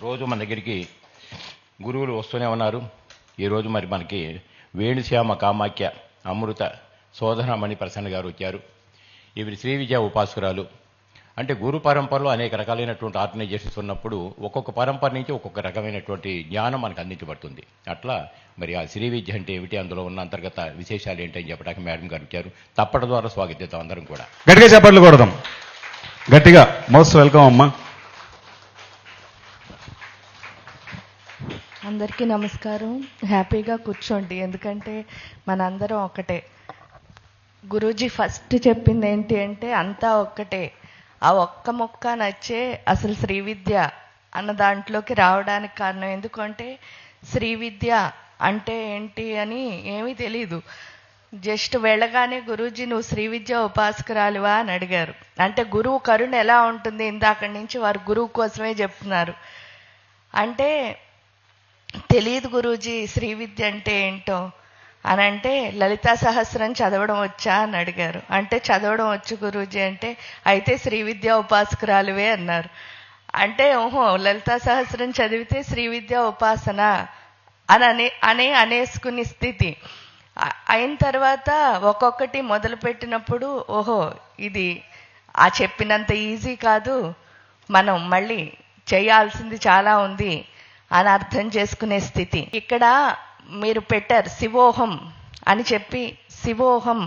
రోజు మన దగ్గరికి గురువులు వస్తూనే ఉన్నారు. ఈరోజు మరి మనకి వేణుశ్యామ కామాఖ్య అమృత శోధనమణి ప్రసన్న గారు వచ్చారు. ఇవి శ్రీ విద్యా ఉపాసకురాలు. అంటే గురు పరంపరలో అనేక రకాలైనటువంటి ఆర్గనైజేషన్స్ ఉన్నప్పుడు ఒక్కొక్క పరంపర నుంచి ఒక్కొక్క రకమైనటువంటి జ్ఞానం మనకు అందించబడుతుంది. అట్లా మరి ఆ శ్రీ విద్య అంటే ఏమిటి, అందులో ఉన్న అంతర్గత విశేషాలు ఏంటని చెప్పడానికి మేడం గారు వచ్చారు. తప్పటి ద్వారా స్వాగతిద్దాం అందరం కూడా. గట్టిగా చప్పట్లు కొడదాం. గట్టిగా మోస్ట్ వెల్కమ్ అమ్మా. అందరికీ నమస్కారం. హ్యాపీగా కూర్చోండి, ఎందుకంటే మనందరం ఒకటే. గురూజీ ఫస్ట్ చెప్పింది ఏంటి అంటే అంతా ఒక్కటే. ఆ ఒక్క మొక్క నచ్చే అసలు శ్రీ విద్య అన్న దాంట్లోకి రావడానికి కారణం. ఎందుకంటే శ్రీ విద్య అంటే ఏంటి అని ఏమీ తెలీదు. జస్ట్ వెళ్ళగానే గురూజీ నువ్వు శ్రీ విద్య ఉపాసకురాలివా అని అడిగారు. అంటే గురువు కరుణ ఎలా ఉంటుంది, ఇందాక నుంచి వారు గురువు కోసమే చెప్తున్నారు. అంటే తెలియదు గురూజీ శ్రీ విద్య అంటే ఏంటో అని అంటే లలితా సహస్రం చదవడం వచ్చా అని అడిగారు. అంటే చదవడం వచ్చు గురూజీ అంటే అయితే శ్రీ విద్యా ఉపాసకురాలువే అన్నారు. అంటే ఓహో లలితా సహస్రం చదివితే శ్రీ విద్యా ఉపాసన అని అనేసుకునే స్థితి అయిన తర్వాత ఒక్కొక్కటి మొదలు పెట్టినప్పుడు ఓహో ఇది ఆ చెప్పినంత ఈజీ కాదు, మనం మళ్ళీ చేయాల్సింది చాలా ఉంది అని అర్థం చేసుకునే స్థితి. ఇక్కడ మీరు పెట్టారు శివోహం అని చెప్పి. శివోహం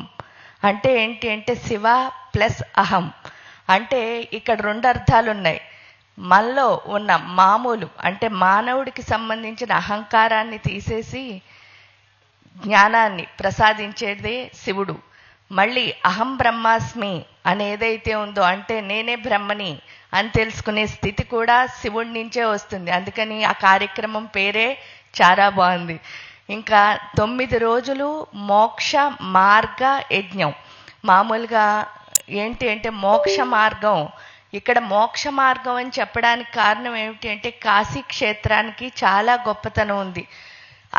అంటే ఏంటి అంటే శివ ప్లస్ అహం. అంటే ఇక్కడ రెండు అర్థాలు ఉన్నాయి. మనలో ఉన్న మామూలు అంటే మానవుడికి సంబంధించిన అహంకారాన్ని తీసేసి జ్ఞానాన్ని ప్రసాదించేదే శివుడు. మళ్ళీ అహం బ్రహ్మాస్మి అని ఏదైతే ఉందో అంటే నేనే బ్రహ్మని అని తెలుసుకునే స్థితి కూడా శివుడి నుంచే వస్తుంది. అందుకని ఆ కార్యక్రమం పేరే చాలా బాగుంది. ఇంకా 9 రోజులు మోక్ష మార్గ యజ్ఞం. మామూలుగా ఏంటి అంటే మోక్ష మార్గం. ఇక్కడ మోక్ష మార్గం అని చెప్పడానికి కారణం ఏమిటి అంటే కాశీ క్షేత్రానికి చాలా గొప్పతనం ఉంది.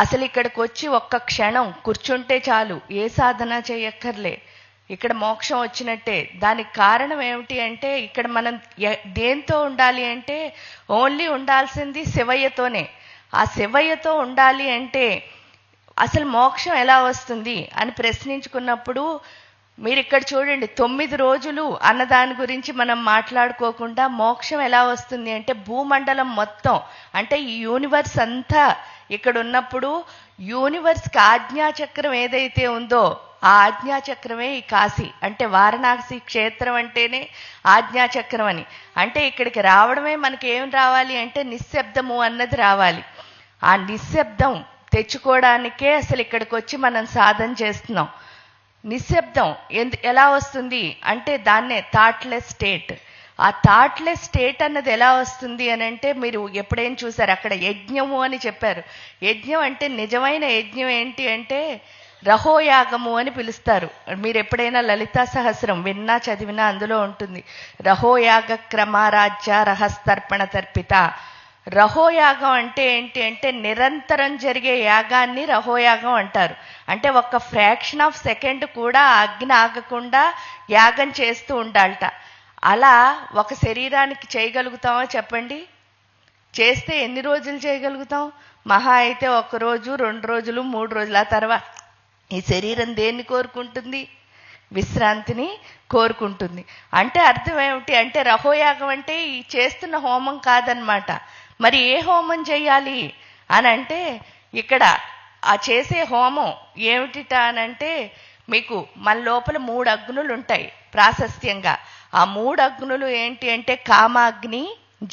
అసలు ఇక్కడికి వచ్చి ఒక్క క్షణం కూర్చుంటే చాలు, ఏ సాధన చేయక్కర్లే, ఇక్కడ మోక్షం వచ్చినట్టే. దానికి కారణం ఏమిటి అంటే ఇక్కడ మనం దేంతో ఉండాలి అంటే ఓన్లీ ఉండాల్సింది శివయ్యతోనే. ఆ శివయ్యతో ఉండాలి అంటే అసలు మోక్షం ఎలా వస్తుంది అని ప్రశ్నించుకున్నప్పుడు మీరు ఇక్కడ చూడండి 9 రోజులు అన్నదాని గురించి మనం మాట్లాడుకోకుండా మోక్షం ఎలా వస్తుంది అంటే భూమండలం మొత్తం అంటే ఈ యూనివర్స్ అంతా ఇక్కడ ఉన్నప్పుడు యూనివర్స్కి ఆజ్ఞాచక్రం ఏదైతే ఉందో ఆ ఆజ్ఞాచక్రమే ఈ కాశీ. అంటే వారణాసి క్షేత్రం అంటేనే ఆజ్ఞాచక్రం అని. అంటే ఇక్కడికి రావడమే మనకి ఏం రావాలి అంటే నిశ్శబ్దము అన్నది రావాలి. ఆ నిశ్శబ్దం తెచ్చుకోవడానికే అసలు ఇక్కడికి వచ్చి మనం సాధన చేస్తున్నాం. నిశ్శబ్దం ఎలా వస్తుంది అంటే దాన్నే థాట్లెస్ స్టేట్. ఆ థాట్లెస్ స్టేట్ అన్నది ఎలా వస్తుంది అని అంటే మీరు ఎప్పుడేం చూసారు అక్కడ యజ్ఞము అని చెప్పారు. యజ్ఞం అంటే నిజమైన యజ్ఞం ఏంటి అంటే రహోయాగము అని పిలుస్తారు. మీరు ఎప్పుడైనా లలితా సహస్రం విన్నా చదివినా అందులో ఉంటుంది రహోయాగ క్రమారాజ్య రహస్తర్పణ తర్పిత. రహోయాగం అంటే ఏంటి అంటే నిరంతరం జరిగే యాగాన్ని రహోయాగం అంటారు. అంటే ఒక్క ఫ్రాక్షన్ ఆఫ్ సెకండ్ కూడా అగ్ని ఆగకుండా యాగం చేస్తూ ఉండాలట. అలా ఒక శరీరానికి చేయగలుగుతామో చెప్పండి? చేస్తే ఎన్ని రోజులు చేయగలుగుతాం? మహా అయితే 1 రోజు 2 రోజులు 3 రోజులు. ఆ తర్వాత ఈ శరీరం దేన్ని కోరుకుంటుంది? విశ్రాంతిని కోరుకుంటుంది. అంటే అర్థం ఏమిటి అంటే రహోయాగం అంటే ఈ చేస్తున్న హోమం కాదనమాట. మరి ఏ హోమం చేయాలి అని అంటే ఇక్కడ ఆ చేసే హోమం ఏమిటిట అనంటే మీకు మన లోపల 3 అగ్నులు ఉంటాయి ప్రాశస్త్యంగా. ఆ 3 అగ్నులు ఏంటి అంటే కామాగ్ని,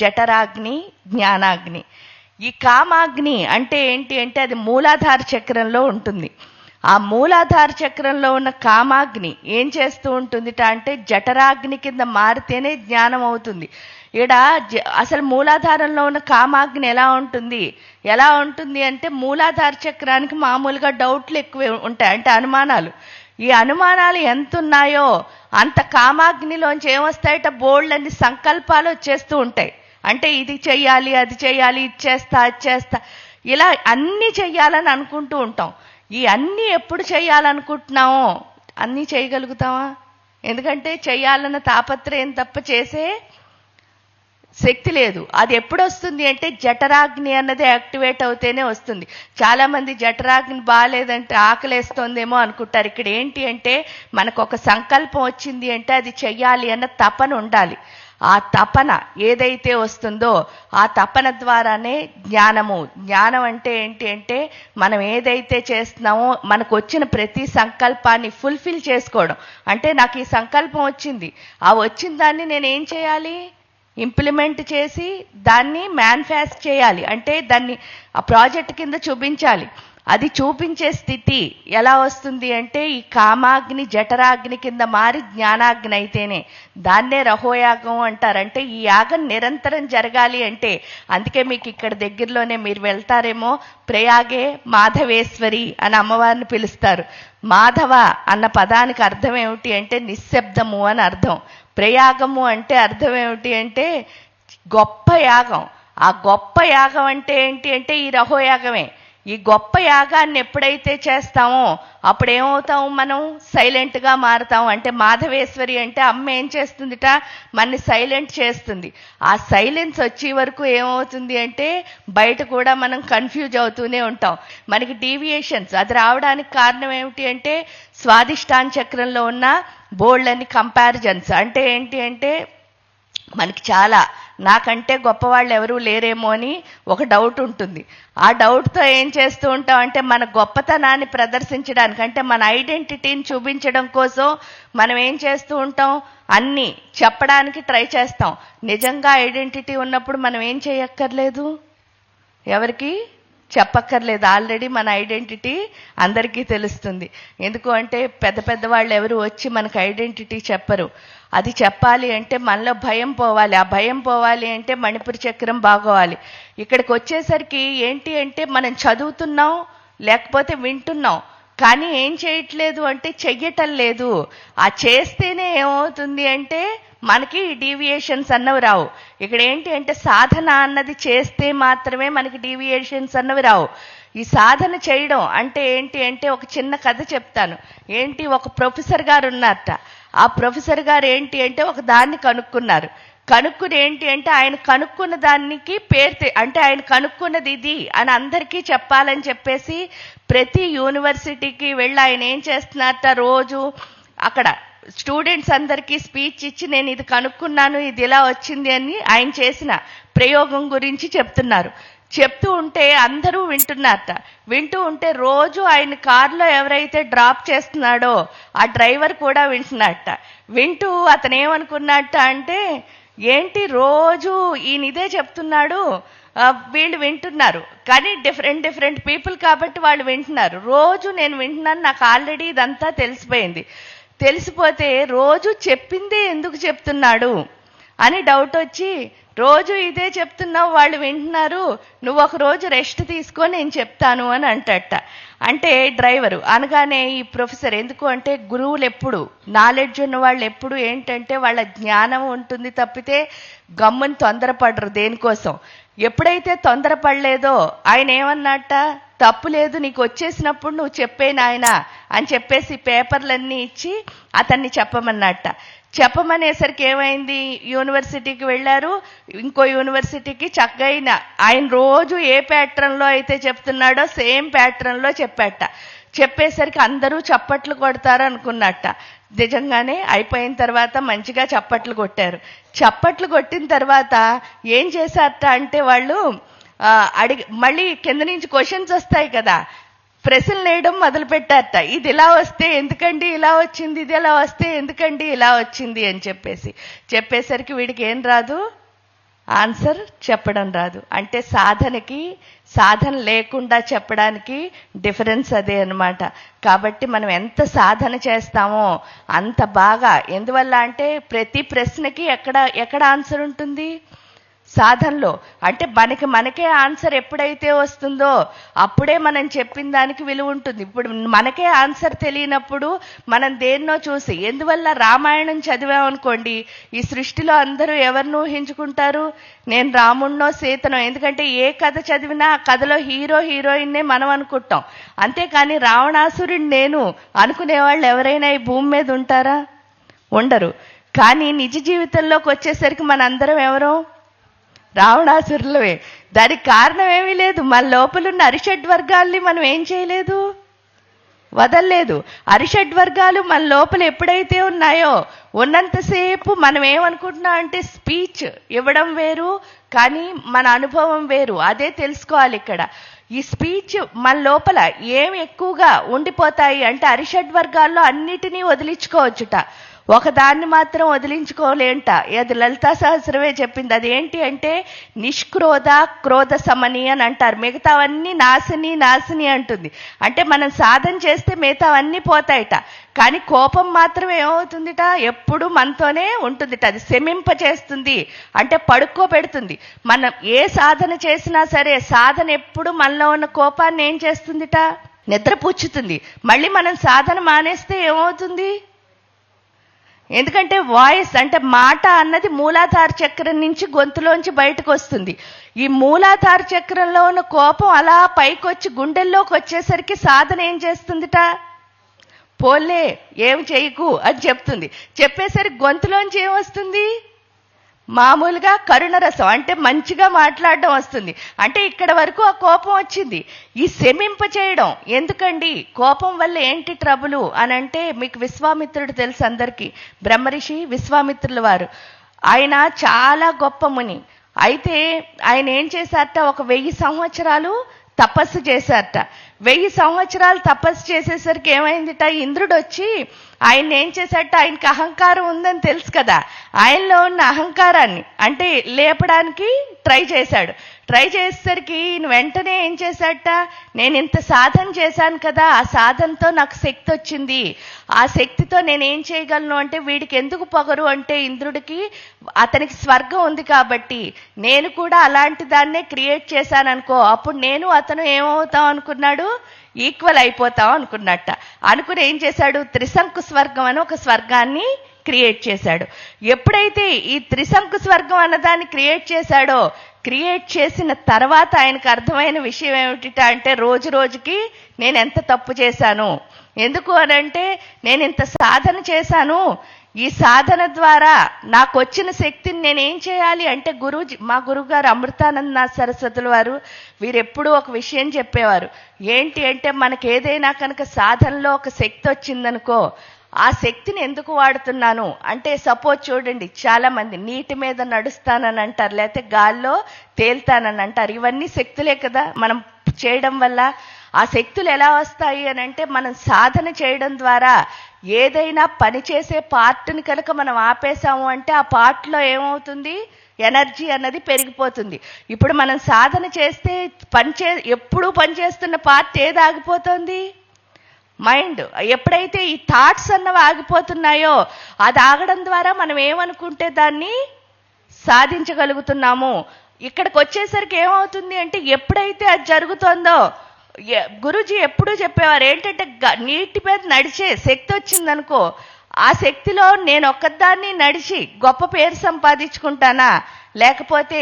జఠరాగ్ని, జ్ఞానాగ్ని. ఈ కామాగ్ని అంటే ఏంటి అంటే అది మూలాధార చక్రంలో ఉంటుంది. ఆ మూలాధార చక్రంలో ఉన్న కామాగ్ని ఏం చేస్తూ ఉంటుందిట అంటే జఠరాగ్ని కింద మారితేనే జ్ఞానం అవుతుంది. ఇక్కడ అసలు మూలాధారంలో ఉన్న కామాగ్ని ఎలా ఉంటుంది అంటే మూలాధార చక్రానికి మామూలుగా డౌట్లు ఎక్కువ ఉంటాయి, అంటే అనుమానాలు. ఈ అనుమానాలు ఎంత ఉన్నాయో అంత కామాగ్నిలోంచి ఏమొస్తాయట బోల్డ్ అన్ని సంకల్పాలు వచ్చేస్తూ ఉంటాయి. అంటే ఇది చెయ్యాలి, అది చెయ్యాలి, ఇది చేస్తా, అది చేస్తా, ఇలా అన్నీ చెయ్యాలని అనుకుంటూ ఉంటాం. ఈ అన్నీ ఎప్పుడు చేయాలనుకుంటున్నామో అన్నీ చేయగలుగుతామా? ఎందుకంటే చెయ్యాలన్న తాపత్రయం తప్ప చేసే శక్తి లేదు. అది ఎప్పుడు వస్తుంది అంటే జఠరాగ్ని అన్నది యాక్టివేట్ అవుతేనే వస్తుంది. చాలా మంది జఠరాగ్ని బాగాలేదంటే ఆకలేస్తోందేమో అనుకుంటారు. ఇక్కడ ఏంటి అంటే మనకు ఒక సంకల్పం వచ్చింది అంటే అది చెయ్యాలి అన్న తపన ఉండాలి. ఆ తపన ఏదైతే వస్తుందో ఆ తపన ద్వారానే జ్ఞానం అంటే ఏంటి అంటే మనం ఏదైతే చేస్తున్నామో మనకు వచ్చిన ప్రతి సంకల్పాన్ని ఫుల్ఫిల్ చేసుకోవడం. అంటే నాకు ఈ సంకల్పం వచ్చింది, ఆ వచ్చిన దాన్ని నేను ఏం చేయాలి, ఇంప్లిమెంట్ చేసి దాన్ని మేనిఫెస్ట్ చేయాలి. అంటే దాన్ని ఆ ప్రాజెక్ట్ కింద చూపించాలి. అది చూపించే స్థితి ఎలా వస్తుంది అంటే ఈ కామాగ్ని జఠరాగ్ని కింద మారి జ్ఞానాగ్ని అయితేనే. దాన్నే రహోయాగం అంటారు. అంటే ఈ యాగం నిరంతరం జరగాలి అంటే, అందుకే మీకు ఇక్కడ దగ్గరలోనే మీరు వెళ్తారేమో, ప్రయాగే మాధవేశ్వరి అని అమ్మవారిని పిలుస్తారు. మాధవ అన్న పదానికి అర్థం ఏమిటి అంటే నిశ్శబ్దము అని అర్థం. ప్రయాగము అంటే అర్థం ఏమిటి అంటే గొప్ప యాగం. ఆ గొప్ప యాగం అంటే ఏంటి అంటే ఈ రహోయాగమే. ఈ గొప్ప యాగాన్ని ఎప్పుడైతే చేస్తామో అప్పుడు ఏమవుతాము, మనం సైలెంట్గా మారుతాము. అంటే మాధవేశ్వరి అంటే అమ్మ ఏం చేస్తుందిట, మనని సైలెంట్ చేస్తుంది. ఆ సైలెన్స్ వచ్చే వరకు ఏమవుతుంది అంటే బయట కూడా మనం కన్ఫ్యూజ్ అవుతూనే ఉంటాం. మనకి డీవియేషన్స్ అది రావడానికి కారణం ఏమిటి అంటే స్వాదిష్టాన చక్రంలో ఉన్న బోల్డ్ కంపారిజన్స్. అంటే ఏంటి అంటే మనకి చాలా నాకంటే గొప్పవాళ్ళు ఎవరూ లేరేమో అని ఒక డౌట్ ఉంటుంది. ఆ డౌట్తో ఏం చేస్తూ ఉంటాం అంటే మన గొప్పతనాన్ని ప్రదర్శించడానికి, అంటే మన ఐడెంటిటీని చూపించడం కోసం మనం ఏం చేస్తూ ఉంటాం, అన్నీ చెప్పడానికి ట్రై చేస్తాం. నిజంగా ఐడెంటిటీ ఉన్నప్పుడు మనం ఏం చేయక్కర్లేదు, ఎవరికి చెప్పక్కర్లేదు. ఆల్రెడీ మన ఐడెంటిటీ అందరికీ తెలుస్తుంది. ఎందుకు అంటే పెద్ద పెద్ద వాళ్ళు ఎవరు వచ్చి మనకు ఐడెంటిటీ చెప్పరు. అది చెప్పాలి అంటే మనలో భయం పోవాలి. ఆ భయం పోవాలి అంటే మణిపురి చక్రం బాగోవాలి. ఇక్కడికి వచ్చేసరికి ఏంటి అంటే మనం చదువుతున్నాం లేకపోతే వింటున్నాం, కానీ ఏం చేయట్లేదు అంటే చెయ్యటం లేదు. ఆ చేస్తేనే ఏమవుతుంది అంటే మనకి డీవియేషన్స్ అన్నవి రావు. ఇక్కడ ఏంటి అంటే సాధన అన్నది చేస్తే మాత్రమే మనకి డీవియేషన్స్ అన్నవి రావు. ఈ సాధన చేయడం అంటే ఏంటి అంటే ఒక చిన్న కథ చెప్తాను. ఏంటి, ఒక ప్రొఫెసర్ గారు ఉన్నారట. ఆ ప్రొఫెసర్ గారు ఏంటి అంటే ఒక దాన్ని కనుక్కున్నారు. కనుక్కుని ఏంటి అంటే ఆయన కనుక్కున్న దానికి పేరు అంటే ఆయన కనుక్కున్నది ఇది అని అందరికీ చెప్పాలని చెప్పేసి ప్రతి యూనివర్సిటీకి వెళ్ళి ఆయన ఏం చేస్తున్నారట, రోజు అక్కడ స్టూడెంట్స్ అందరికీ స్పీచ్ ఇచ్చి నేను ఇది కనుక్కున్నాను, ఇది ఇలా వచ్చింది అని ఆయన చేసిన ప్రయోగం గురించి చెప్తున్నారు. చెప్తూ ఉంటే అందరూ వింటున్నారట. వింటూ ఉంటే రోజు ఆయన కారులో ఎవరైతే డ్రాప్ చేస్తున్నాడో ఆ డ్రైవర్ కూడా వింటున్నట్ట. వింటూ అతను ఏమనుకున్నట్ట అంటే ఏంటి రోజు ఈయన ఇదే చెప్తున్నాడు, వీళ్ళు వింటున్నారు, కానీ డిఫరెంట్ పీపుల్ కాబట్టి వాళ్ళు వింటున్నారు. రోజు నేను వింటున్నాను, నాకు ఆల్రెడీ ఇదంతా తెలిసిపోయింది. తెలిసిపోతే రోజు చెప్పిందే ఎందుకు చెప్తున్నాడు అని డౌట్ వచ్చి, రోజు ఇదే చెప్తున్నావు, వాళ్ళు వింటున్నారు, నువ్వు ఒక రోజు రెస్ట్ తీసుకో, నేను చెప్తాను అని అంటట. అంటే డ్రైవరు అనగానే ఈ ప్రొఫెసర్, ఎందుకు అంటే గురువులు ఎప్పుడు నాలెడ్జ్ ఉన్న వాళ్ళు ఎప్పుడు ఏంటంటే వాళ్ళ జ్ఞానం ఉంటుంది తప్పితే గమ్ముని తొందరపడరు దేనికోసం. ఎప్పుడైతే తొందరపడలేదో ఆయన ఏమన్నట్ట, తప్పు లేదు, నీకు వచ్చేసినప్పుడు నువ్వు చెప్పే నాయన అని చెప్పేసి పేపర్లన్నీ ఇచ్చి అతన్ని చెప్పమన్నట్ట. చెప్పమనేసరికి ఏమైంది, యూనివర్సిటీకి వెళ్ళారు. ఇంకో యూనివర్సిటీకి చక్కగా ఆయన రోజు ఏ ప్యాటర్న్లో అయితే చెప్తున్నాడో సేమ్ ప్యాటర్న్లో చెప్పాట. చెప్పేసరికి అందరూ చప్పట్లు కొడతారు అనుకున్నట్ట. నిజంగానే అయిపోయిన తర్వాత మంచిగా చప్పట్లు కొట్టారు. చప్పట్లు కొట్టిన తర్వాత ఏం చేశారట అంటే వాళ్ళు మళ్ళీ కింద నుంచి క్వశ్చన్స్ వస్తాయి కదా, ప్రశ్నలు వేయడం మొదలు పెట్టారట. ఇది ఇలా వస్తే ఎందుకండి ఇలా వచ్చింది, ఇది ఎలా వస్తే ఎందుకండి ఇలా వచ్చింది అని చెప్పేసరికి వీడికి ఏం రాదు, ఆన్సర్ చెప్పడం రాదు. అంటే సాధనకి సాధన లేకుండా చెప్పడానికి డిఫరెన్స్ అదే అన్నమాట. కాబట్టి మనం ఎంత సాధన చేస్తామో అంత బాగా. ఎందువల్ల అంటే ప్రతి ప్రశ్నకి ఎక్కడ ఆన్సర్ ఉంటుంది, సాధనలో. అంటే మనకే ఆన్సర్ ఎప్పుడైతే వస్తుందో అప్పుడే మనం చెప్పిన దానికి విలువ ఉంటుంది. ఇప్పుడు మనకే ఆన్సర్ తెలియనప్పుడు మనం దేన్నో చూసి, ఎందువల్ల రామాయణం చదివామనుకోండి, ఈ సృష్టిలో అందరూ ఎవరిని ఊహించుకుంటారు, నేను రాముణ్ణో సీతనో. ఎందుకంటే ఏ కథ చదివినా ఆ కథలో హీరోయిన్నే మనం అనుకుంటాం. అంతేకాని రావణాసురుడు నేను అనుకునేవాళ్ళు ఎవరైనా ఈ భూమి మీద ఉంటారా, ఉండరు. కానీ నిజ జీవితంలోకి వచ్చేసరికి మనందరం ఎవరో రావణాసురులమే. దానికి కారణం ఏమీ లేదు, మన లోపలున్న అరిషడ్ వర్గాల్ని మనం ఏం చేయలేదు, వదల్లేదు. అరిషడ్ వర్గాలు మన లోపల ఎప్పుడైతే ఉన్నాయో ఉన్నంతసేపు మనం ఏమనుకుంటున్నాం అంటే స్పీచ్ ఇవ్వడం వేరు, కానీ మన అనుభవం వేరు. అదే తెలుసుకోవాలి ఇక్కడ. ఈ స్పీచ్ మన లోపల ఏమి ఎక్కువగా ఉండిపోతాయి అంటే అరిషడ్ వర్గాల్లో అన్నిటినీ వదిలించుకోవచ్చుట, ఒకదాన్ని మాత్రం వదిలించుకోలేంట. అది లలితా సహస్రమే చెప్పింది. అదేంటి అంటే నిష్క్రోధ క్రోధ సమని అని అంటారు. మిగతావన్నీ నాశని అంటుంది. అంటే మనం సాధన చేస్తే మిగతావన్నీ పోతాయిట, కానీ కోపం మాత్రం ఏమవుతుందిట, ఎప్పుడు మనతోనే ఉంటుందిట. అది శమింపచేస్తుంది, అంటే పడుకోబెడుతుంది. మనం ఏ సాధన చేసినా సరే సాధన ఎప్పుడు మనలో ఉన్న కోపాన్ని ఏం చేస్తుందిట, నిద్రపుచ్చుతుంది. మళ్ళీ మనం సాధన మానేస్తే ఏమవుతుంది, ఎందుకంటే వాయిస్ అంటే మాట అన్నది మూలాధార చక్రం నుంచి గొంతులోంచి బయటకు వస్తుంది. ఈ మూలాధార చక్రంలో ఉన్న కోపం అలా పైకొచ్చి గుండెల్లోకి వచ్చేసరికి సాధన ఏం చేస్తుందిట, పోలే ఏం చేయకు అని చెప్తుంది. చెప్పేసరికి గొంతులోంచి ఏమొస్తుంది, మామూలుగా కరుణరసం అంటే మంచిగా మాట్లాడడం వస్తుంది. అంటే ఇక్కడ వరకు ఆ కోపం వచ్చింది. ఈ శమింప చేయడం ఎందుకండి, కోపం వల్ల ఏంటి ట్రబులు అని అంటే, మీకు విశ్వామిత్రుడు తెలుసు అందరికీ, బ్రహ్మరిషి విశ్వామిత్రుల వారు. ఆయన చాలా గొప్ప ముని. అయితే ఆయన ఏం చేశారట, ఒక 1000 సంవత్సరాలు తపస్సు చేశారట. 1000 సంవత్సరాలు తపస్సు చేసేసరికి ఏమైందిట, ఇంద్రుడు వచ్చి ఆయన ఏం చేశాట, ఆయనకి అహంకారం ఉందని తెలుసు కదా, ఆయనలో ఉన్న అహంకారాన్ని అంటే లేపడానికి ట్రై చేశాడు. ట్రై చేసేసరికి ఈయన వెంటనే ఏం చేశాట, నేను ఇంత సాధన చేశాను కదా, ఆ సాధనతో నాకు శక్తి వచ్చింది, ఆ శక్తితో నేనేం చేయగలను అంటే, వీడికి ఎందుకు పొగరు అంటే ఇంద్రుడికి అతనికి స్వర్గం ఉంది కాబట్టి నేను కూడా అలాంటి దాన్నే క్రియేట్ చేశాను అనుకో, అప్పుడు నేను అతను ఏమవుతాం అనుకున్నాడు, ఈక్వల్ అయిపోతాం అనుకున్నట్ట. అనుకుని ఏం చేశాడు, త్రిశంకు స్వర్గం అని ఒక స్వర్గాన్ని క్రియేట్ చేశాడు. ఎప్పుడైతే ఈ త్రిశంకు స్వర్గం అన్నదాన్ని క్రియేట్ చేశాడో, క్రియేట్ చేసిన తర్వాత ఆయనకు అర్థమైన విషయం ఏమిటి అంటే, రోజు రోజుకి నేను ఎంత తప్పు చేశాను, ఎందుకు అనంటే నేను ఇంత సాధన చేశాను, ఈ సాధన ద్వారా నాకు వచ్చిన శక్తిని నేనేం చేయాలి అంటే, మా గురువుగారు అమృతానందనాథ్ సరస్వతుల వారు వీరెప్పుడూ ఒక విషయం చెప్పేవారు. ఏంటి అంటే, మనకి ఏదైనా కనుక సాధనలో ఒక శక్తి వచ్చిందనుకో, ఆ శక్తిని ఎందుకు వాడుతున్నాను అంటే, సపోజ్ చూడండి, చాలా మంది నీటి మీద నడుస్తానని అంటారు, లేకపోతే గాల్లో తేల్తానని అంటారు. ఇవన్నీ శక్తులే కదా మనం చేయడం వల్ల. ఆ శక్తులు ఎలా వస్తాయి అని అంటే, మనం సాధన చేయడం ద్వారా ఏదైనా పని చేసే పార్ట్ని కనుక మనం ఆపేసాము అంటే, ఆ పార్ట్లో ఏమవుతుంది, ఎనర్జీ అన్నది పెరిగిపోతుంది. ఇప్పుడు మనం సాధన చేస్తే ఎప్పుడూ పనిచేస్తున్న పార్ట్ ఏది ఆగిపోతుంది, మైండ్. ఎప్పుడైతే ఈ థాట్స్ అన్నవి ఆగిపోతున్నాయో, అది ఆగడం ద్వారా మనం ఏమనుకుంటే దాన్ని సాధించగలుగుతున్నాము. ఇక్కడికి వచ్చేసరికి ఏమవుతుంది అంటే, ఎప్పుడైతే అది జరుగుతుందో, గురూజీ ఎప్పుడూ చెప్పేవారు ఏంటంటే, నీటి మీద నడిచే శక్తి వచ్చిందనుకో, ఆ శక్తిలో నేను ఒక్కదాన్ని నడిచి గొప్ప పేరు సంపాదించుకుంటానా, లేకపోతే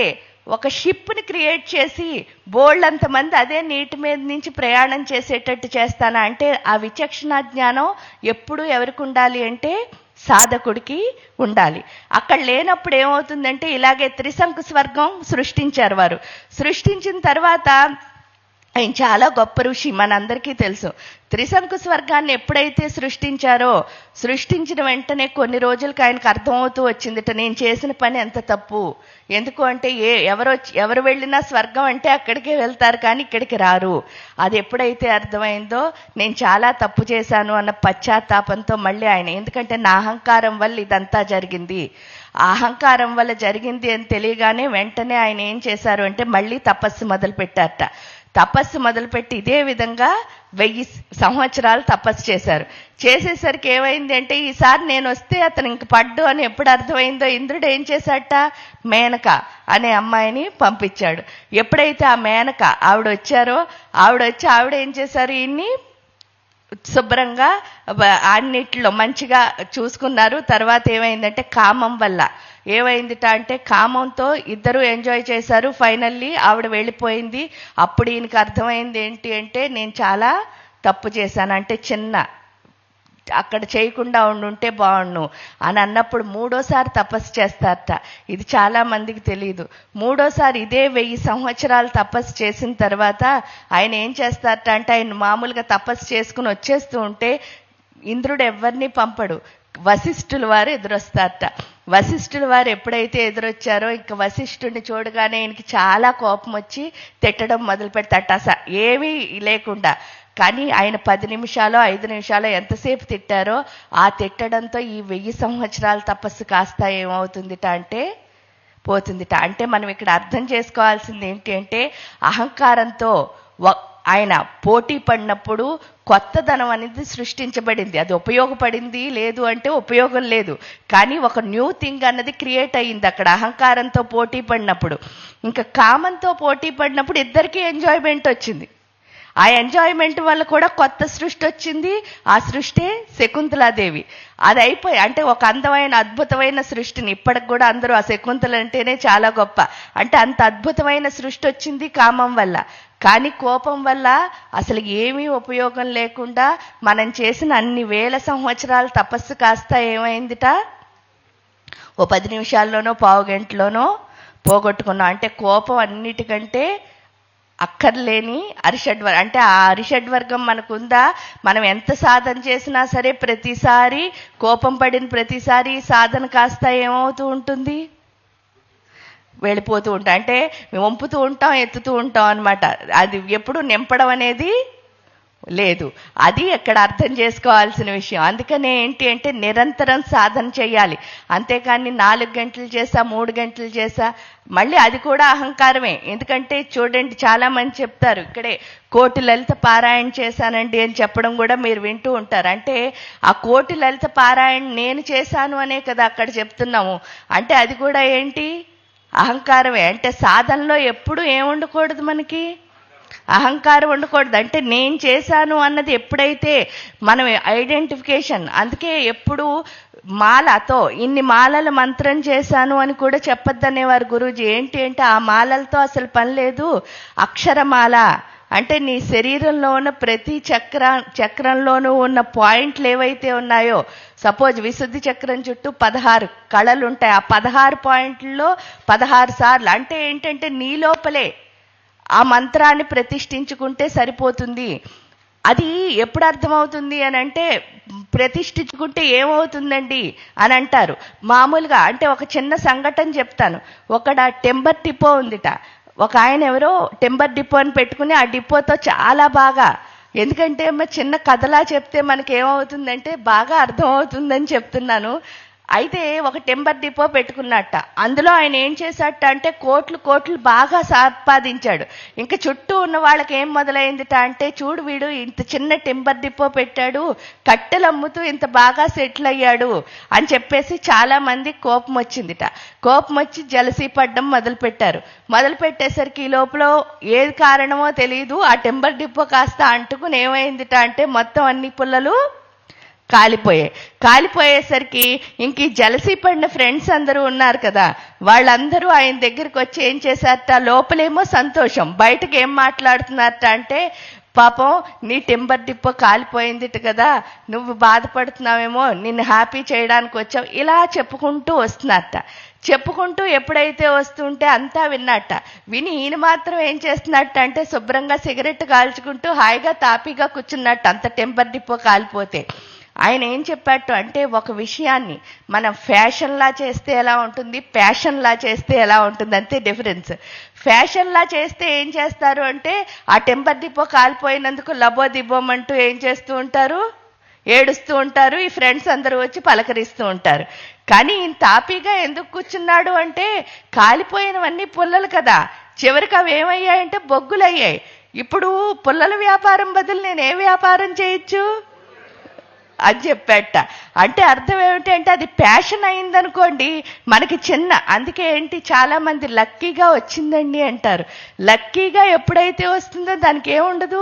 ఒక షిప్ని క్రియేట్ చేసి బోల్డంతమంది అదే నీటి మీద నుంచి ప్రయాణం చేసేటట్టు చేస్తానా అంటే, ఆ విచక్షణ జ్ఞానం ఎప్పుడు ఎవరికి ఉండాలి అంటే సాధకుడికి ఉండాలి. అక్కడ లేనప్పుడు ఏమవుతుందంటే, ఇలాగే త్రిశంకు స్వర్గం సృష్టించారు వారు. సృష్టించిన తర్వాత ఆయన చాలా గొప్ప ఋషి, మనందరికీ తెలుసు. త్రిశంకు స్వర్గాన్ని ఎప్పుడైతే సృష్టించారో, సృష్టించిన వెంటనే కొన్ని రోజులకి ఆయనకు అర్థమవుతూ వచ్చిందిట, నేను చేసిన పని ఎంత తప్పు. ఎందుకు అంటే, ఎవరు వెళ్ళినా స్వర్గం అంటే అక్కడికే వెళ్తారు కానీ ఇక్కడికి రారు. అది ఎప్పుడైతే అర్థమైందో, నేను చాలా తప్పు చేశాను అన్న పశ్చాత్తాపంతో మళ్ళీ ఆయన, ఎందుకంటే నా అహంకారం వల్ల ఇదంతా జరిగింది, ఆ అహంకారం వల్ల జరిగింది అని తెలియగానే వెంటనే ఆయన ఏం చేశారు అంటే, మళ్ళీ తపస్సు మొదలు పెట్టారట. తపస్సు మొదలుపెట్టి ఇదే విధంగా 1000 సంవత్సరాలు తపస్సు చేశారు. చేసేసరికి ఏమైంది అంటే, ఈసారి నేను వస్తే అతను ఇంక పడ్డు అని ఎప్పుడు అర్థమైందో, ఇంద్రుడు ఏం చేశాట, మేనక అనే అమ్మాయిని పంపించాడు. ఎప్పుడైతే ఆ మేనక ఆవిడ వచ్చారో, ఆవిడ ఏం చేశారు, ఈయన్ని శుభ్రంగా అన్నిట్లో మంచిగా చూసుకున్నారు. తర్వాత ఏమైందంటే, కామం వల్ల ఏమైందిట అంటే, కామంతో ఇద్దరు ఎంజాయ్ చేశారు. ఫైనల్లీ ఆవిడ వెళ్ళిపోయింది. అప్పుడు ఈయనకి అర్థమైంది ఏంటి అంటే, నేను చాలా తప్పు చేశాను, అంటే చిన్న అక్కడ చేయకుండా ఉండుంటే బాగుండు అని అన్నప్పుడు 3వ సారి తపస్సు చేస్తారట. ఇది చాలా మందికి తెలియదు. 3వ సారి ఇదే 1000 సంవత్సరాలు తపస్సు చేసిన తర్వాత ఆయన ఏం చేస్తారట అంటే, ఆయన మామూలుగా తపస్సు చేసుకుని వచ్చేస్తూ ఉంటే ఇంద్రుడు ఎవరిని పంపడు, వశిష్ఠుల వారు ఎదురొస్తారట. వశిష్ఠుల వారు ఎప్పుడైతే ఎదురొచ్చారో ఇంక వశిష్ఠుడిని చూడగానే ఆయనకి చాలా కోపం వచ్చి తిట్టడం మొదలు పెడతాట. ఏమీ లేకుండా. కానీ ఆయన 10 నిమిషాలు 5 నిమిషాలు ఎంతసేపు తిట్టారో ఆ తిట్టడంతో ఈ 1000 సంవత్సరాల తపస్సు కాస్త ఏమవుతుందిట అంటే పోతుందిట. అంటే మనం ఇక్కడ అర్థం చేసుకోవాల్సింది ఏంటి అంటే, అహంకారంతో ఆయన పోటీ పడినప్పుడు కొత్తదనం అనేది సృష్టించబడింది. అది ఉపయోగపడింది లేదు అంటే ఉపయోగం లేదు, కానీ ఒక న్యూ థింగ్ అన్నది క్రియేట్ అయ్యింది అక్కడ అహంకారంతో పోటీ పడినప్పుడు. ఇంకా కామంతో పోటీ పడినప్పుడు ఇద్దరికీ ఎంజాయ్మెంట్ వచ్చింది. ఆ ఎంజాయ్మెంట్ వల్ల కూడా కొత్త సృష్టి వచ్చింది. ఆ సృష్టి శకుంతలాదేవి. అది అయిపోయి అంటే ఒక అందమైన అద్భుతమైన సృష్టిని ఇప్పటికి కూడా అందరూ ఆ శకుంతల అంటేనే చాలా గొప్ప, అంటే అంత అద్భుతమైన సృష్టి వచ్చింది కామం వల్ల. కానీ కోపం వల్ల అసలు ఏమీ ఉపయోగం లేకుండా మనం చేసిన అన్ని 1000 సంవత్సరాల తపస్సు కాస్త ఏమైందిట, ఓ 10 నిమిషాల్లోనో పావు గంటలోనో పోగొట్టుకున్నాం. అంటే కోపం అన్నిటికంటే అక్కర్లేని అరిషడ్వర్గం. అంటే ఆ అరిషడ్వర్గం మనకుందా? మనం ఎంత సాధన చేసినా సరే ప్రతిసారి కోపం పడిన ప్రతిసారి సాధన కాస్త ఏమవుతూ ఉంటుంది, వెళ్ళిపోతూ ఉంటాం. అంటే వంపుతూ ఉంటాం, ఎత్తుతూ ఉంటాం అనమాట. అది ఎప్పుడు నింపడం అనేది లేదు. అది అక్కడ అర్థం చేసుకోవాల్సిన విషయం. అందుకనే ఏంటి అంటే నిరంతరం సాధన చేయాలి. అంతేకాని 4 గంటలు చేసా 3 గంటలు చేసా మళ్ళీ అది కూడా అహంకారమే. ఎందుకంటే చూడండి, చాలా మంది చెప్తారు ఇక్కడే 1,000 లలిత పారాయణ చేశానండి అని చెప్పడం కూడా మీరు వింటూ ఉంటారు. అంటే ఆ 1,000 లలిత పారాయణ నేను చేశాను అనే కదా అక్కడ చెప్తున్నాము. అంటే అది కూడా ఏంటి, అహంకారమే. అంటే సాధనలో ఎప్పుడు ఏముండకూడదు, మనకి అహంకారం ఉండకూడదు. అంటే నేను చేశాను అన్నది ఎప్పుడైతే మనం ఐడెంటిఫికేషన్. అందుకే ఎప్పుడు మాలతో ఇన్ని మాలల మంత్రం చేశాను అని కూడా చెప్పొద్దనేవారు గురూజీ. ఏంటి అంటే ఆ మాలలతో అసలు పని లేదు. అక్షరమాల అంటే నీ శరీరంలో ఉన్న ప్రతి చక్రంలోనూ ఉన్న పాయింట్లు ఏవైతే ఉన్నాయో, సపోజ్ విశుద్ధి చక్రం చుట్టూ 16 కళలు ఉంటాయి. ఆ 16 పాయింట్లలో 16 సార్లు. అంటే ఏంటంటే నీ లోపలే ఆ మంత్రాన్ని ప్రతిష్ఠించుకుంటే సరిపోతుంది. అది ఎప్పుడు అర్థమవుతుంది అని అంటే, ప్రతిష్ఠించుకుంటే ఏమవుతుందండి అని అంటారు మామూలుగా. అంటే ఒక చిన్న సంఘటన చెప్తాను. ఒక టెంబర్ డిపో ఉందిట. ఒక ఆయన ఎవరో టెంబర్ డిపో అని పెట్టుకుని ఆ డిపోతో చాలా బాగా, ఎందుకంటే చిన్న కథలా చెప్తే మనకి ఏమవుతుందంటే బాగా అర్థమవుతుందని చెప్తున్నాను. అయితే ఒక టెంబర్ డిపో పెట్టుకున్నట్ట. అందులో ఆయన ఏం చేశాట అంటే కోట్లు బాగా సంపాదించాడు. ఇంకా చుట్టూ ఉన్న వాళ్ళకి ఏం మొదలైందిట అంటే, చూడు వీడు ఇంత చిన్న టెంబర్ డిపో పెట్టాడు, కట్టెలు అమ్ముతూ ఇంత బాగా సెటిల్ అయ్యాడు అని చెప్పేసి చాలా మంది కోపం వచ్చిందిట. కోపం వచ్చి జలసీ పడ్డం మొదలు పెట్టేసరికి ఈ లోపల ఏది కారణమో తెలియదు, ఆ టెంబర్ డిపో కాస్త అంటుకుని ఏమైందిట అంటే మొత్తం అన్ని పుల్లలు కాలిపోయేసరికి ఇంక ఈ జలసీ పడిన ఫ్రెండ్స్ అందరూ ఉన్నారు కదా, వాళ్ళందరూ ఆయన దగ్గరికి వచ్చి ఏం చేశారట, లోపలేమో సంతోషం, బయటకు ఏం మాట్లాడుతున్నారట అంటే, పాపం నీ టెంబర్ డిపో కాలిపోయిందిట కదా, నువ్వు బాధపడుతున్నావేమో, నిన్ను హ్యాపీ చేయడానికి వచ్చావు, ఇలా చెప్పుకుంటూ వస్తున్నారట. చెప్పుకుంటూ ఎప్పుడైతే వస్తుంటే అంతా విన్నట్ట. విని ఈయన మాత్రం ఏం చేస్తున్నట్ట అంటే శుభ్రంగా సిగరెట్ కాల్చుకుంటూ హాయిగా తాపీగా కూర్చున్నట్టు, అంత టెంబర్ డిపో కాలిపోతే. ఆయన ఏం చెప్పాడు అంటే, ఒక విషయాన్ని మనం ఫ్యాషన్లా చేస్తే ఎలా ఉంటుంది, ప్యాషన్లా చేస్తే ఎలా ఉంటుంది, అంతే డిఫరెన్స్. ఫ్యాషన్లా చేస్తే ఏం చేస్తారు అంటే, ఆ టెంబర్ డిపో కాలిపోయినందుకు లబో దిబ్బోమంటూ ఏం చేస్తూ ఉంటారు, ఏడుస్తూ ఉంటారు. ఈ ఫ్రెండ్స్ అందరూ వచ్చి పలకరిస్తూ ఉంటారు. కానీ ఈయన తాపీగా ఎందుకు కూర్చున్నాడు అంటే, కాలిపోయినవన్నీ పుల్లలు కదా, చివరికి అవి ఏమయ్యాయంటే బొగ్గులు అయ్యాయి. ఇప్పుడు పుల్లల వ్యాపారం బదులు నేను ఏ వ్యాపారం చేయొచ్చు అని చెప్పాట. అంటే అర్థం ఏమిటి అంటే, అది ప్యాషన్ అయిందనుకోండి మనకి చిన్న. అందుకే ఏంటి, చాలా మంది లక్కీగా వచ్చిందండి అంటారు. లక్కీగా ఎప్పుడైతే వస్తుందో దానికి ఏముండదు.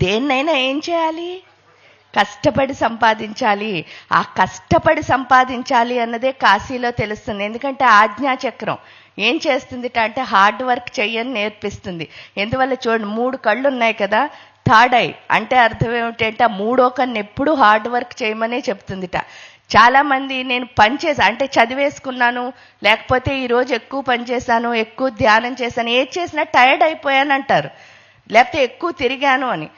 దేన్నైనా ఏం చేయాలి, కష్టపడి సంపాదించాలి. ఆ కష్టపడి సంపాదించాలి అన్నదే కాశీలో తెలుస్తుంది. ఎందుకంటే ఆజ్ఞాచక్రం ఏం చేస్తుంది అంటే హార్డ్ వర్క్ చెయ్యని నేర్పిస్తుంది. ఎందువల్ల చూడండి, 3 కళ్ళు ఉన్నాయి కదా, థర్డ్ ఐ అంటే అర్థం ఏమిటంటే ఆ మూడో కన్ను ఎప్పుడు హార్డ్ వర్క్ చేయమనే చెప్తుందిట. చాలా మంది నేను పనిచేసా అంటే చదివేసుకున్నాను, లేకపోతే ఈరోజు ఎక్కువ పనిచేశాను, ఎక్కువ ధ్యానం చేశాను, ఏది చేసినా టైర్డ్ అయిపోయాను అంటారు, లేకపోతే ఎక్కువ తిరిగాను అని.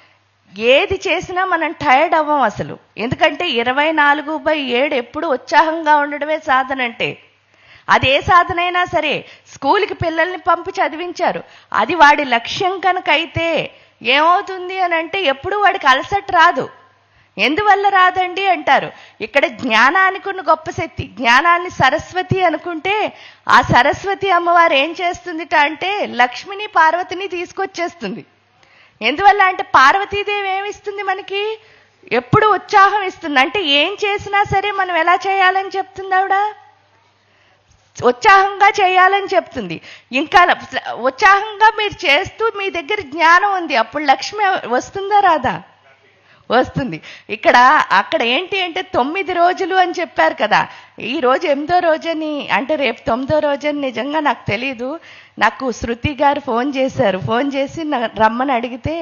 ఏది చేసినా మనం టైర్డ్ అవ్వం అసలు. ఎందుకంటే 24/7 ఎప్పుడు ఉత్సాహంగా ఉండడమే సాధన అంటే. అది ఏ సాధన అయినా సరే, స్కూల్కి పిల్లల్ని పంపి చదివించారు, అది వాడి లక్ష్యం కనుక అయితే ఏమవుతుంది అని అంటే ఎప్పుడు వాడికి అలసట రాదు. ఎందువల్ల రాదండి అంటారు. ఇక్కడ జ్ఞానానికి ఉన్న గొప్ప శక్తి. జ్ఞానాన్ని సరస్వతి అనుకుంటే ఆ సరస్వతి అమ్మవారు ఏం చేస్తుందిట అంటే లక్ష్మిని పార్వతిని తీసుకొచ్చేస్తుంది. ఎందువల్ల అంటే పార్వతీదేవి ఏమిస్తుంది మనకి? ఎప్పుడు ఉత్సాహం ఇస్తుంది. అంటే ఏం చేసినా సరే మనం ఎలా చేయాలని చెప్తుంది ఆవిడ? ఉత్సాహంగా చేయాలని చెప్తుంది. ఇంకా ఉత్సాహంగా మీరు చేస్తూ మీ దగ్గర జ్ఞానం ఉంది, అప్పుడు లక్ష్మి వస్తుందా రాదా? వస్తుంది. అక్కడ ఏంటి అంటే 9 రోజులు అని చెప్పారు కదా, ఈ రోజు 8వ రోజని అంటే రేపు 9వ రోజని నిజంగా నాకు తెలీదు. నాకు శృతి గారు ఫోన్ చేశారు, ఫోన్ చేసి రమ్మని అడిగితే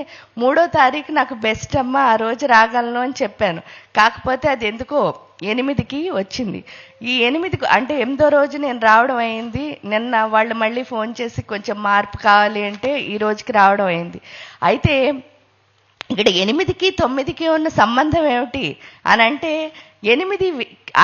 3వ తారీఖు నాకు బెస్ట్ అమ్మ, ఆ రోజు రాగలను అని చెప్పాను. కాకపోతే అది ఎందుకో 8కి వచ్చింది. ఈ 8 అంటే 8వ రోజు నేను రావడం అయింది. నిన్న వాళ్ళు మళ్ళీ ఫోన్ చేసి కొంచెం మార్పు కావాలి అంటే ఈ రోజుకి రావడం అయింది. అయితే ఇక్కడ 8కి 9కి ఉన్న సంబంధం ఏమిటి అని అంటే 8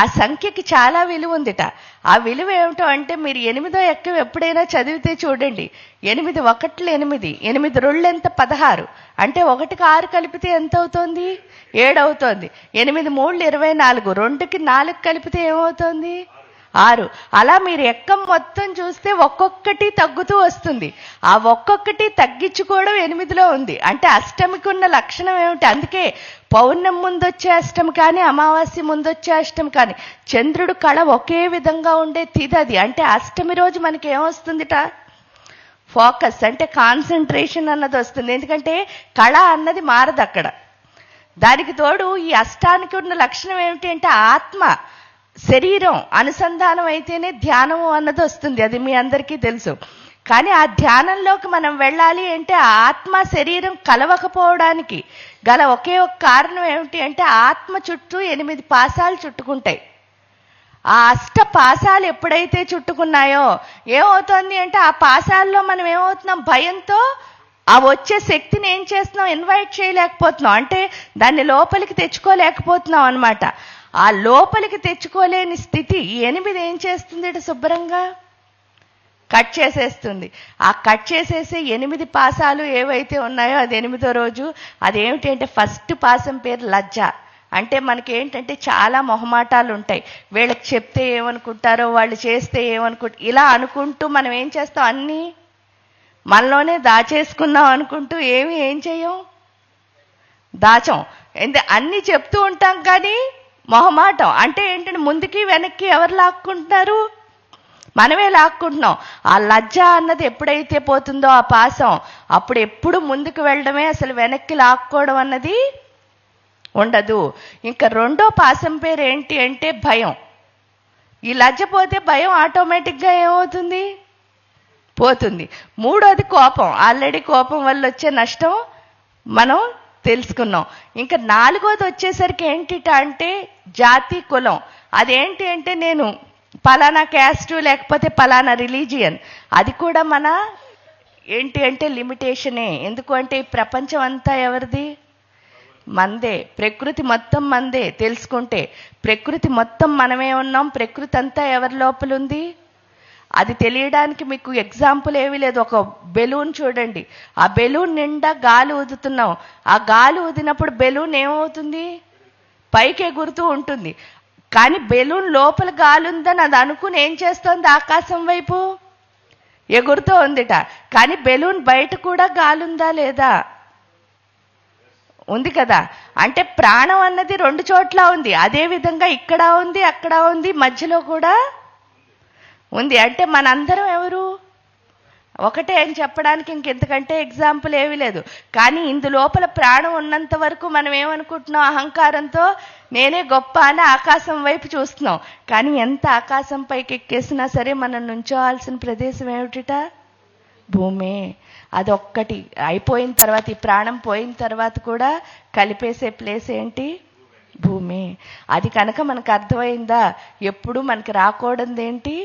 ఆ సంఖ్యకి చాలా విలువ ఉందిట. ఆ విలువ ఏమిటో అంటే మీరు 8వ ఎక్క ఎప్పుడైనా చదివితే చూడండి, 8 1 8, 8 2 ఎంత 16, అంటే 1కి 6 కలిపితే ఎంత అవుతుంది? 7 అవుతోంది. 8 3 24, 2కి 4 కలిపితే ఏమవుతుంది? 6. అలా మీరు ఎక్కం మొత్తం చూస్తే ఒక్కొక్కటి తగ్గుతూ వస్తుంది. ఆ ఒక్కొక్కటి తగ్గించుకోవడం 8లో ఉంది. అంటే అష్టమికి ఉన్న లక్షణం ఏమిటి? అందుకే పౌర్ణమి ముందొచ్చే అష్టమి కానీ, అమావాస్య ముందొచ్చే అష్టమి కానీ, చంద్రుడు కళ ఒకే విధంగా ఉండే తిథది. అంటే అష్టమి రోజు మనకి ఏమొస్తుందిట? ఫోకస్ అంటే కాన్సన్ట్రేషన్ అన్నది వస్తుంది. ఎందుకంటే కళ అన్నది మారదు అక్కడ. దానికి తోడు ఈ అష్టానికి ఉన్న లక్షణం ఏమిటి అంటే ఆత్మ శరీరం అనుసంధానం అయితేనే ధ్యానము అన్నది వస్తుంది. అది మీ అందరికీ తెలుసు. కానీ ఆ ధ్యానంలోకి మనం వెళ్ళాలి అంటే ఆత్మ శరీరం కలవకపోవడానికి గల ఒకే ఒక కారణం ఏమిటి అంటే ఆత్మ చుట్టూ 8 పాశాలు చుట్టుకుంటాయి. ఆ 8 పాశాలు ఎప్పుడైతే చుట్టుకున్నాయో ఏమవుతోంది అంటే ఆ పాశాల్లో మనం ఏమవుతున్నాం? భయంతో ఆ వచ్చే శక్తిని ఏం చేస్తున్నాం? ఇన్వైట్ చేయలేకపోతున్నాం. అంటే దాన్ని లోపలికి తెచ్చుకోలేకపోతున్నాం అనమాట. ఆ లోపలికి తెచ్చుకోలేని స్థితి 8 ఏం చేస్తుంది? శుభ్రంగా కట్ చేసేస్తుంది. ఆ కట్ చేసేసి 8 పాశాలు ఏవైతే ఉన్నాయో అది 8వ రోజు. అదేమిటి అంటే ఫస్ట్ పాశం పేరు లజ్జ. అంటే మనకి ఏంటంటే చాలా మొహమాటాలు ఉంటాయి. వీళ్ళకి చెప్తే ఏమనుకుంటారో, వాళ్ళు చేస్తే ఏమనుకుంటారు, ఇలా అనుకుంటూ మనం ఏం చేస్తాం? అన్నీ మనలోనే దాచేసుకున్నాం అనుకుంటూ ఏం చెయ్యం? దాచం. అన్నీ చెప్తూ ఉంటాం కానీ మొహమాటం. అంటే ఏంటంటే ముందుకి వెనక్కి ఎవరు లాక్కుంటున్నారు? మనమే లాక్కుంటున్నాం. ఆ లజ్జ అన్నది ఎప్పుడైతే పోతుందో ఆ పాసం, అప్పుడు ఎప్పుడు ముందుకు వెళ్ళడమే, అసలు వెనక్కి లాక్కోవడం అన్నది ఉండదు. ఇంకా 2వ పాసం పేరు ఏంటి అంటే భయం. ఈ లజ్జ పోతే భయం ఆటోమేటిక్గా ఏమవుతుంది? పోతుంది. 3వది కోపం. ఆల్రెడీ కోపం వల్ల వచ్చే నష్టం మనం తెలుసుకున్నాం. ఇంకా 4వది వచ్చేసరికి ఏంటిట అంటే జాతి కులం. అదేంటి అంటే నేను పలానా క్యాస్టు లేకపోతే పలానా రిలీజియన్. అది కూడా మన ఏంటి అంటే లిమిటేషనే. ఎందుకు అంటే ఈ ప్రపంచం అంతా ఎవరిది? మందే. ప్రకృతి మొత్తం మందే. తెలుసుకుంటే ప్రకృతి మొత్తం మనమే ఉన్నాం. ప్రకృతి అంతా ఎవరి లోపల ఉంది? అది తెలియడానికి మీకు ఎగ్జాంపుల్ ఏమీ లేదు. ఒక బెలూన్ చూడండి. ఆ బెలూన్ నిండా గాలి ఊదుతున్నాం. ఆ గాలి ఊదినప్పుడు బెలూన్ ఏమవుతుంది? పైకి ఎగురుతూ ఉంటుంది. కానీ బెలూన్ లోపల గాలి ఉందని అది అనుకుని ఏం చేస్తోంది? ఆకాశం వైపు ఎగురుతూ ఉందిట. కానీ బెలూన్ బయట కూడా గాలి ఉందా లేదా? ఉంది కదా. అంటే ప్రాణం అన్నది 2 చోట్ల ఉంది. అదే విధంగా ఇక్కడ ఉంది, అక్కడ ఉంది, మధ్యలో కూడా ఉంది. అంటే మనందరం ఎవరు? ఒకటే అని చెప్పడానికి ఇంకెంతకంటే ఎగ్జాంపుల్ ఏమీ లేదు. కానీ ఇందులోపల ప్రాణం ఉన్నంత వరకు మనం ఏమనుకుంటున్నాం? అహంకారంతో నేనే గొప్ప అని ఆకాశం వైపు చూస్తున్నాం. కానీ ఎంత ఆకాశం పైకి ఎక్కేసినా సరే మనం నుంచోవాల్సిన ప్రదేశం ఏమిటిట? భూమే. అదొక్కటి అయిపోయిన తర్వాత, ఈ ప్రాణం పోయిన తర్వాత కూడా కలిపేసే ప్లేస్ ఏంటి? భూమి. అది కనుక మనకు అర్థమైందా, ఎప్పుడు మనకి రాకూడదు ఏంటి?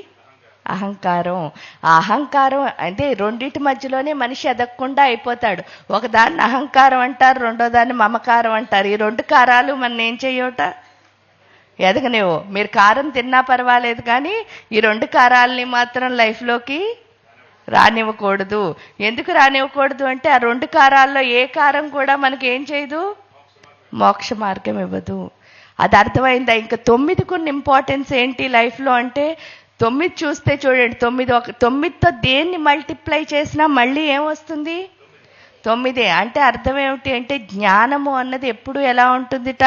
అహంకారం. ఆ అహంకారం అంటే రెండింటి మధ్యలోనే మనిషి ఎదగకుండా అయిపోతాడు. ఒకదాన్ని అహంకారం అంటారు, రెండో దాన్ని మమకారం అంటారు. ఈ రెండు కారాలు మన ఏం చెయ్యట? ఎదగనేవో. మీరు కారం తిన్నా పర్వాలేదు, కానీ ఈ రెండు కారాలని మాత్రం లైఫ్లోకి రానివ్వకూడదు. ఎందుకు రానివ్వకూడదు అంటే ఆ రెండు కారాల్లో ఏ కారం కూడా మనకి ఏం చేయదు? మోక్ష మార్గం ఇవ్వదు. అది అర్థమైందా? ఇంకా 9కు ఇంపార్టెన్స్ ఏంటి లైఫ్లో అంటే, 9 చూస్తే చూడండి, 9తో దేన్ని మల్టిప్లై చేసినా మళ్ళీ ఏమొస్తుంది? 9. అంటే అర్థం ఏమిటి అంటే, జ్ఞానము అన్నది ఎప్పుడు ఎలా ఉంటుందిట?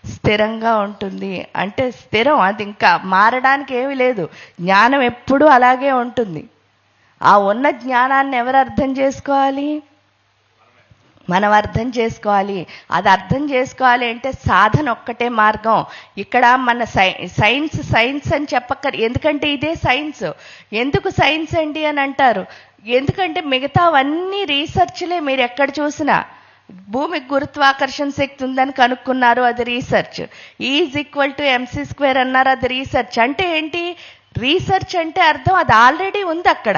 స్థిరంగా ఉంటుంది. అంటే స్థిరం, అది ఇంకా మారడానికి ఏమీ లేదు. జ్ఞానం ఎప్పుడూ అలాగే ఉంటుంది. ఆ ఉన్న జ్ఞానాన్ని ఎవరు అర్థం చేసుకోవాలి? మనం అర్థం చేసుకోవాలి. అది అర్థం చేసుకోవాలి అంటే సాధన ఒక్కటే మార్గం. ఇక్కడ మన సైన్స్ అని చెప్పక్కర్, ఎందుకంటే ఇదే సైన్స్. ఎందుకు సైన్స్ అండి అని అంటారు? ఎందుకంటే మిగతావన్నీ రీసెర్చ్లే. మీరు ఎక్కడ చూసినా భూమికి గురుత్వాకర్షణ శక్తి ఉందని కనుక్కున్నారు, అది రీసెర్చ్. E=mc² అన్నారు, అది రీసెర్చ్. అంటే ఏంటి? రీసెర్చ్ అంటే అర్థం అది ఆల్రెడీ ఉంది అక్కడ.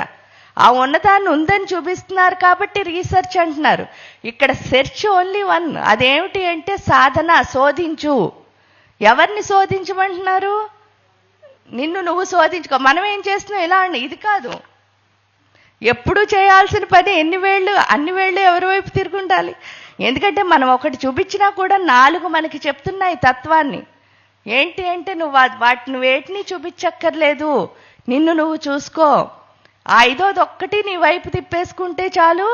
ఆ ఉన్నదాన్ని ఉందని చూపిస్తున్నారు కాబట్టి రీసెర్చ్ అంటున్నారు. ఇక్కడ సెర్చ్ ఓన్లీ వన్. అదేమిటి అంటే సాధన. శోధించు. ఎవరిని శోధించమంటున్నారు? నిన్ను నువ్వు శోధించుకో. మనం ఏం చేస్తున్నాం? ఇలా అండి, ఇది కాదు. ఎప్పుడు చేయాల్సిన పని అన్ని వేళ్ళు ఎవరి వైపు తిరుగుండాలి? ఎందుకంటే మనం ఒకటి చూపించినా కూడా 4 మనకి చెప్తున్నాయి తత్వాన్ని. ఏంటి అంటే నువ్వు వేటిని చూపించక్కర్లేదు, నిన్ను నువ్వు చూసుకో. ఆ 5వది ఒక్కటి నీ వైపు తిప్పేసుకుంటే చాలు,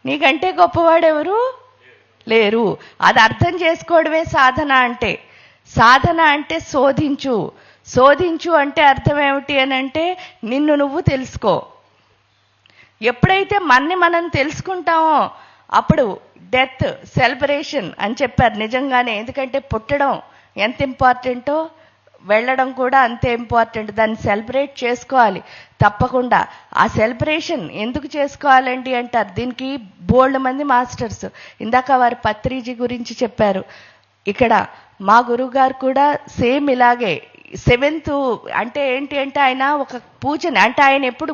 నీకంటే గొప్పవాడెవరు లేరు. అది అర్థం చేసుకోవడమే సాధన అంటే. సాధన అంటే శోధించు అంటే అర్థం ఏమిటి అని అంటే, నిన్ను నువ్వు తెలుసుకో. ఎప్పుడైతే మనం తెలుసుకుంటామో అప్పుడు డెత్ సెలబ్రేషన్ అని చెప్పారు. నిజంగానే. ఎందుకంటే పుట్టడం ఎంత ఇంపార్టెంటో వెళ్ళడం కూడా అంతే ఇంపార్టెంట్. దాన్ని సెలబ్రేట్ చేసుకోవాలి తప్పకుండా. ఆ సెలబ్రేషన్ ఎందుకు చేసుకోవాలండి అంటారు. దీనికి బోల్డ్ మంది మాస్టర్స్, ఇందాక వారు పత్రిజీ గురించి చెప్పారు. ఇక్కడ మా గురువు గారు కూడా సేమ్ ఇలాగే 7th అంటే ఏంటి అంటే, ఆయన ఒక పూజని, అంటే ఆయన ఎప్పుడు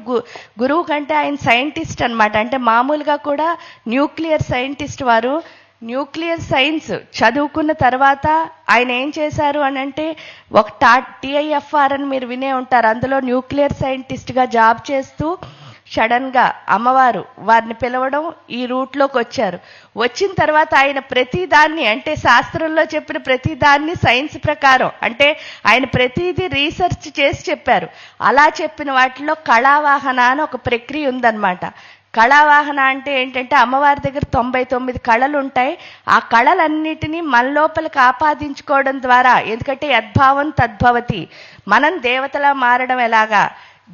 గురువు కంటే ఆయన సైంటిస్ట్ అనమాట. అంటే మామూలుగా కూడా న్యూక్లియర్ సైంటిస్ట్ వారు. న్యూక్లియర్ సైన్స్ చదువుకున్న తర్వాత ఆయన ఏం చేశారు అని అంటే, ఒక TIFR అని మీరు వినే ఉంటారు. అందులో న్యూక్లియర్ సైంటిస్ట్గా జాబ్ చేస్తూ సడన్గా అమ్మవారు వారిని పిలవడం, ఈ రూట్లోకి వచ్చారు. వచ్చిన తర్వాత ఆయన ప్రతిదాన్ని, అంటే శాస్త్రంలో చెప్పిన ప్రతిదాన్ని సైన్స్ ప్రకారం, అంటే ఆయన ప్రతిదీ రీసెర్చ్ చేసి చెప్పారు. అలా చెప్పిన వాటిలో కళావాహన అని ఒక ప్రక్రియ ఉందన్నమాట. కళావాహన అంటే ఏంటంటే, అమ్మవారి దగ్గర 99 కళలు ఉంటాయి. ఆ కళలన్నిటినీ మన లోపలికి ఆపాదించుకోవడం ద్వారా, ఎందుకంటే యద్భావం తద్భవతి, మనం దేవతలా మారడం ఎలాగా,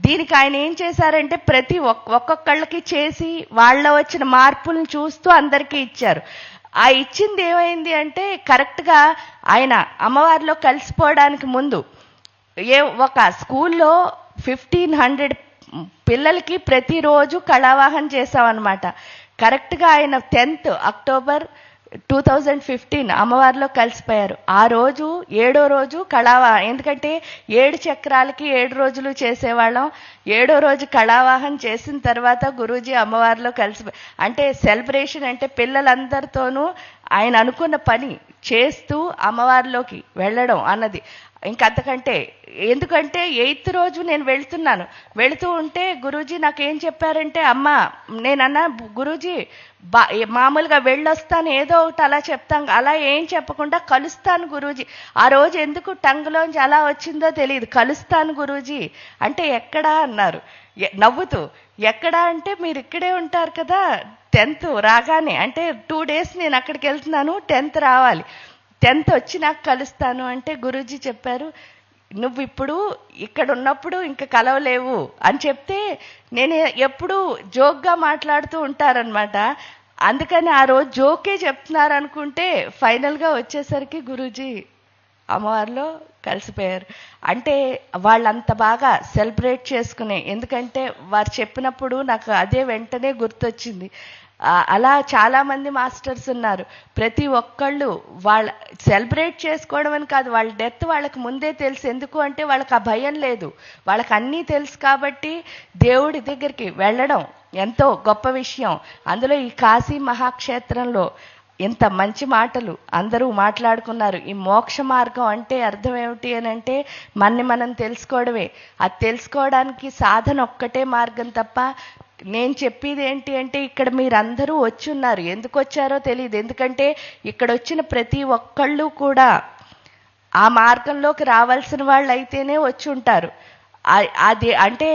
దీనికి ఆయన ఏం చేశారంటే ప్రతి ఒక్కొక్కళ్ళకి చేసి వాళ్ళ వచ్చిన మార్పులను చూస్తూ అందరికీ ఇచ్చారు. ఆ ఇచ్చింది ఏమైంది అంటే, కరెక్ట్గా ఆయన అమ్మవారిలో కలిసిపోవడానికి ముందు ఒక స్కూల్లో 1500 పిల్లలకి ప్రతిరోజు కళావాహన చేసామన్నమాట. కరెక్ట్గా ఆయన 10th అక్టోబర్ 2015 అమ్మవారిలో కలిసిపోయారు. ఆ రోజు 7వ రోజు ఎందుకంటే 7 చక్రాలకి 7 రోజులు చేసేవాళ్ళం. 7వ రోజు కళావాహన చేసిన తర్వాత గురూజీ అమ్మవారిలో అంటే సెలబ్రేషన్ అంటే పిల్లలందరితోనూ ఆయన అనుకున్న పని చేస్తూ అమ్మవారిలోకి వెళ్ళడం అన్నది. ఇంకంతకంటే, ఎందుకంటే 8th రోజు నేను వెళుతూ ఉంటే గురూజీ నాకేం చెప్పారంటే, అమ్మ నేనన్నా గురూజీ మామూలుగా వెళ్ళొస్తాను, ఏదో ఒకటి అలా చెప్తాం, అలా ఏం చెప్పకుండా కలుస్తాను గురూజీ. ఆ రోజు ఎందుకు టంగులోంచి అలా వచ్చిందో తెలియదు. కలుస్తాను గురూజీ అంటే ఎక్కడా అన్నారు నవ్వుతూ. ఎక్కడా అంటే, మీరు ఇక్కడే ఉంటారు కదా, 10th రాగానే, అంటే 2 days నేను అక్కడికి వెళ్తున్నాను, 10th రావాలి, 10th వచ్చి నాకు కలుస్తాను అంటే గురూజీ చెప్పారు, నువ్వు ఇప్పుడు ఇక్కడ ఉన్నప్పుడు ఇంకా కలవలేవు అని చెప్తే, నేను ఎప్పుడు జోక్గా మాట్లాడుతూ ఉంటారనమాట. అందుకని ఆ రోజు జోకే చెప్తున్నారు అనుకుంటే, ఫైనల్గా వచ్చేసరికి గురూజీ అమ్మవారిలో కలిసిపోయారు. అంటే వాళ్ళంత బాగా సెలబ్రేట్ చేసుకునే, ఎందుకంటే వారు చెప్పినప్పుడు నాకు అదే వెంటనే గుర్తొచ్చింది. అలా చాలామంది మాస్టర్స్ ఉన్నారు. ప్రతి ఒక్కళ్ళు వాళ్ళ సెలబ్రేట్ చేసుకోవడం అని కాదు, వాళ్ళ డెత్ వాళ్ళకి ముందే తెలుసు. ఎందుకు అంటే వాళ్ళకి ఆ భయం లేదు, వాళ్ళకి అన్నీ తెలుసు. కాబట్టి దేవుడి దగ్గరికి వెళ్ళడం ఎంతో గొప్ప విషయం. అందులో ఈ కాశీ మహాక్షేత్రంలో ఇంత మంచి మాటలు అందరూ మాట్లాడుకున్నారు. ఈ మోక్ష మార్గం అంటే అర్థం ఏమిటి అని అంటే మనని మనం తెలుసుకోవడమే. అది తెలుసుకోవడానికి సాధన ఒక్కటే మార్గం తప్ప నేను చెప్పేది ఏంటి అంటే ఇక్కడ మీరందరూ వచ్చి ఉన్నారు. ఎందుకు వచ్చారో తెలియదు. ఎందుకంటే ఇక్కడ వచ్చిన ప్రతి ఒక్కళ్ళు కూడా ఆ మార్గంలోకి రావాల్సిన వాళ్ళు అయితేనే వచ్చి ఉంటారు. అది అంటే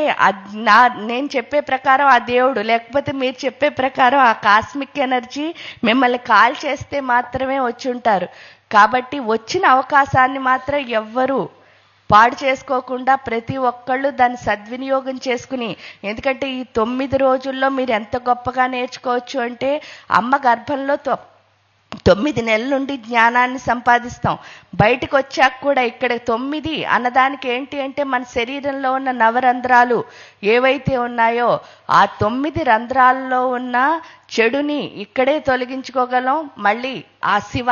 నేను చెప్పే ప్రకారం ఆ దేవుడు, లేకపోతే మీరు చెప్పే ప్రకారం ఆ కాస్మిక్ ఎనర్జీ మిమ్మల్ని కాల్ చేస్తే మాత్రమే వచ్చి ఉంటారు. కాబట్టి వచ్చిన అవకాశాన్ని మాత్రం ఎవ్వరూ పాడు చేసుకోకుండా ప్రతి ఒక్కళ్ళు దాన్ని సద్వినియోగం చేసుకుని, ఎందుకంటే ఈ 9 రోజుల్లో మీరు ఎంత గొప్పగా నేర్చుకోవచ్చు అంటే అమ్మ గర్భంలో 9 నెలల నుండి జ్ఞానాన్ని సంపాదిస్తాం. బయటకు వచ్చాక కూడా ఇక్కడ 9 అన్నదానికి ఏంటి అంటే మన శరీరంలో ఉన్న నవరంధ్రాలు ఏవైతే ఉన్నాయో ఆ 9 రంధ్రాల్లో ఉన్న చెడుని ఇక్కడే తొలగించుకోగలం. మళ్ళీ ఆ శివ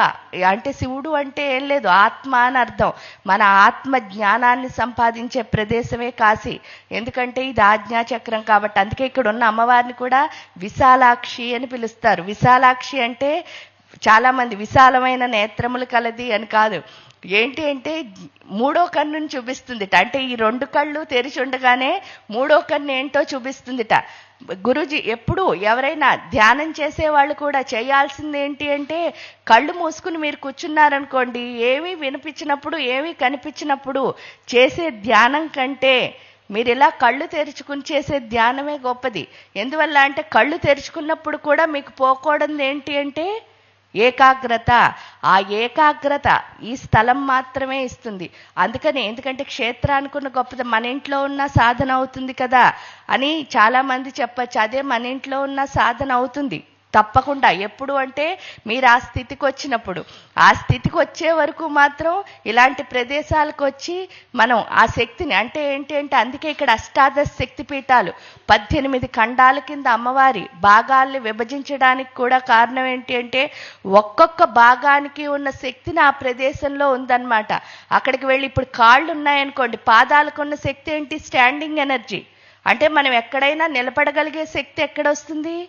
అంటే శివుడు అంటే ఏం లేదు, ఆత్మ అని అర్థం. మన ఆత్మ జ్ఞానాన్ని సంపాదించే ప్రదేశమే కాశీ. ఎందుకంటే ఇది ఆజ్ఞాచక్రం కాబట్టి. అందుకే ఇక్కడ ఉన్న అమ్మవారిని కూడా విశాలాక్షి అని పిలుస్తారు. విశాలాక్షి అంటే చాలామంది విశాలమైన నేత్రములు కలది అని కాదు, ఏంటి అంటే 3వ కన్నుని చూపిస్తుందిట. అంటే ఈ 2 కళ్ళు తెరిచి ఉండగానే 3వ కన్ను ఏంటో చూపిస్తుందిట. గురూజీ ఎప్పుడు ఎవరైనా ధ్యానం చేసేవాళ్ళు కూడా చేయాల్సింది ఏంటి అంటే కళ్ళు మూసుకుని మీరు కూర్చున్నారనుకోండి, ఏమీ వినిపించినప్పుడు ఏమీ కనిపించినప్పుడు చేసే ధ్యానం కంటే మీరు ఇలా కళ్ళు తెరుచుకుని చేసే ధ్యానమే గొప్పది. ఎందువల్ల అంటే కళ్ళు తెరుచుకున్నప్పుడు కూడా మీకు పోకూడదు ఏంటి అంటే ఏకాగ్రత. ఆ ఏకాగ్రత ఈ స్థలం మాత్రమే ఇస్తుంది. అందుకని ఎందుకంటే క్షేత్రానికి ఉన్న గొప్పది మన ఇంట్లో ఉన్న సాధన అవుతుంది కదా అని చాలామంది చెప్పచ్చు. అదే మన ఇంట్లో ఉన్న సాధన అవుతుంది తప్పకుండా. ఎప్పుడు అంటే మీరు ఆ స్థితికి వచ్చినప్పుడు. ఆ స్థితికి వచ్చే వరకు మాత్రం ఇలాంటి ప్రదేశాలకు వచ్చి మనం ఆ శక్తిని అంటే ఏంటి అంటే అందుకే ఇక్కడ అష్టాదశ శక్తి పీఠాలు 18 ఖండాల కింద అమ్మవారి భాగాల్ని విభజించడానికి కూడా కారణం ఏంటి అంటే ఒక్కొక్క భాగానికి ఉన్న శక్తిని ఆ ప్రదేశంలో ఉందన్నమాట. అక్కడికి వెళ్ళి ఇప్పుడు కాళ్ళు ఉన్నాయనుకోండి, పాదాలకు ఉన్న శక్తి ఏంటి? Standing energy. అంటే మనం ఎక్కడైనా నిలబడగలిగే శక్తి ఎక్కడొస్తుంది?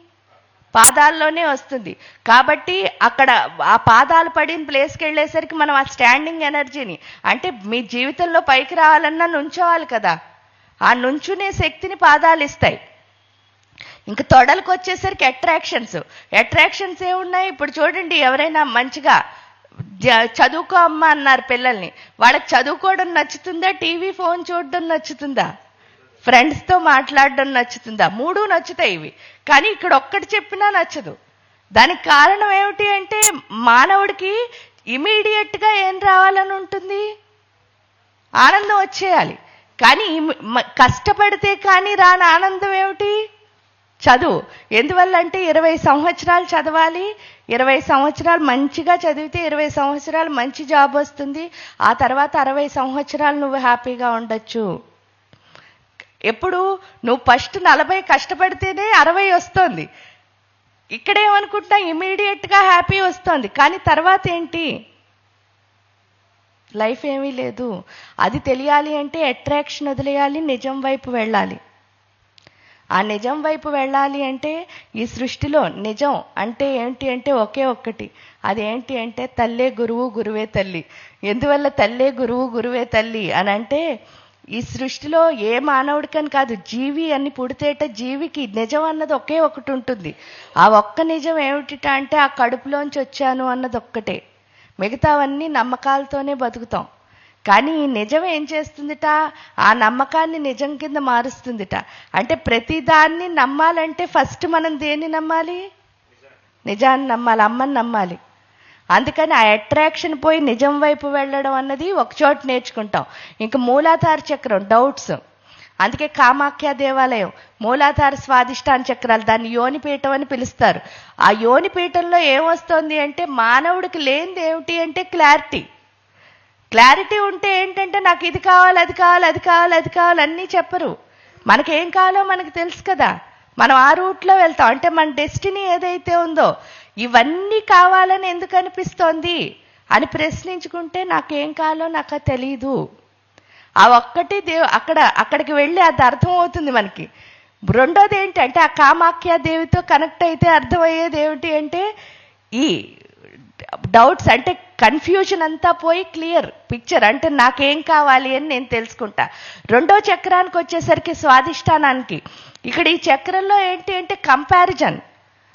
పాదాల్లోనే వస్తుంది. కాబట్టి అక్కడ ఆ పాదాలు పడిన ప్లేస్కి వెళ్ళేసరికి మనం ఆ స్టాండింగ్ ఎనర్జీని అంటే మీ జీవితంలో పైకి రావాలన్నా నుంచోవాలి కదా, ఆ నుంచునే శక్తిని పాదాలు ఇస్తాయి. ఇంకా తొడలకు వచ్చేసరికి అట్రాక్షన్స్ ఏమున్నాయి? ఇప్పుడు చూడండి, ఎవరైనా మంచిగా చదువుకో అమ్మ అన్నారు పిల్లల్ని, వాళ్ళకి చదువుకోవడం నచ్చుతుందా, టీవీ ఫోన్ చూడడం నచ్చుతుందా, ఫ్రెండ్స్తో మాట్లాడడం నచ్చుతుందా? 3 నచ్చుతాయి ఇవి. కానీ ఇక్కడ ఒక్కటి చెప్పినా నచ్చదు. దానికి కారణం ఏమిటి అంటే మానవుడికి ఇమీడియట్గా ఏం రావాలని ఉంటుంది? ఆనందం వచ్చేయాలి. కానీ కష్టపడితే కానీ రాని ఆనందం ఏమిటి? చదువు. ఎందువల్ల అంటే 20 సంవత్సరాలు చదవాలి. 20 సంవత్సరాలు మంచిగా చదివితే 20 సంవత్సరాలు మంచి జాబ్ వస్తుంది. ఆ తర్వాత 60 సంవత్సరాలు నువ్వు హ్యాపీగా ఉండొచ్చు. ఎప్పుడు నువ్వు ఫస్ట్ 40 కష్టపడితేనే 60 వస్తుంది. ఇక్కడేమనుకుంటా ఇమీడియట్గా హ్యాపీ వస్తుంది, కానీ తర్వాత ఏంటి? లైఫ్ ఏమీ లేదు. అది తెలియాలి అంటే అట్రాక్షన్ వదిలేయాలి, నిజం వైపు వెళ్ళాలి. ఆ నిజం వైపు వెళ్ళాలి అంటే ఈ సృష్టిలో నిజం అంటే ఏంటి అంటే ఒకే ఒక్కటి. అదేంటి అంటే తల్లే గురువు, గురువే తల్లి. ఎందువల్ల తల్లే గురువు, గురువే తల్లి అని అంటే ఈ సృష్టిలో ఏ మానవుడికని కాదు, జీవి అని పుడితేట జీవికి నిజం అన్నది ఒకే ఒకటి ఉంటుంది. ఆ ఒక్క నిజం ఏమిటిట అంటే ఆ కడుపులోంచి వచ్చాను అన్నది ఒక్కటే. మిగతావన్నీ నమ్మకాలతోనే బతుకుతాం. కానీ ఈ నిజం ఏం చేస్తుందిట? ఆ నమ్మకాన్ని నిజం కింద మారుస్తుందిట. అంటే ప్రతిదాన్ని నమ్మాలంటే ఫస్ట్ మనం దేన్ని నమ్మాలి? నిజాన్ని నమ్మాలి, అమ్మని నమ్మాలి. అందుకని ఆ అట్రాక్షన్ పోయి నిజం వైపు వెళ్ళడం అన్నది ఒకచోట నేర్చుకుంటాం. ఇంకా మూలాధార చక్రం డౌట్స్. అందుకే కామాఖ్య దేవాలయం మూలాధార స్వాదిష్టాన చక్రాలు, దాన్ని యోనిపీఠం అని పిలుస్తారు. ఆ యోనిపీఠంలో ఏమొస్తుంది అంటే మానవుడికి లేనిది ఏమిటి అంటే క్లారిటీ. క్లారిటీ ఉంటే ఏంటంటే నాకు ఇది కావాలి, అది కావాలి, అది కావాలి, అది కావాలి అన్నీ చెప్పరు. మనకేం కావాలో మనకు తెలుసు కదా, మనం ఆ రూట్లో వెళ్తాం. అంటే మన డెస్టినీ ఏదైతే ఉందో ఇవన్నీ కావాలని ఎందుకు అనిపిస్తోంది అని ప్రశ్నించుకుంటే నాకేం కావాలో నాకు తెలీదు. ఆ ఒక్కటి అక్కడికి వెళ్ళి అది అర్థం అవుతుంది మనకి. రెండోది ఏంటంటే ఆ కామాఖ్య దేవితో కనెక్ట్ అయితే అర్థమయ్యేది ఏమిటి అంటే ఈ డౌట్స్ అంటే కన్ఫ్యూజన్ అంతా పోయి క్లియర్ పిక్చర్ అంటే నాకేం కావాలి అని నేను తెలుసుకుంటా. రెండో చక్రానికి వచ్చేసరికి స్వాధిష్టానానికి, ఇక్కడ ఈ చక్రంలో ఏంటి అంటే కంపారిజన్.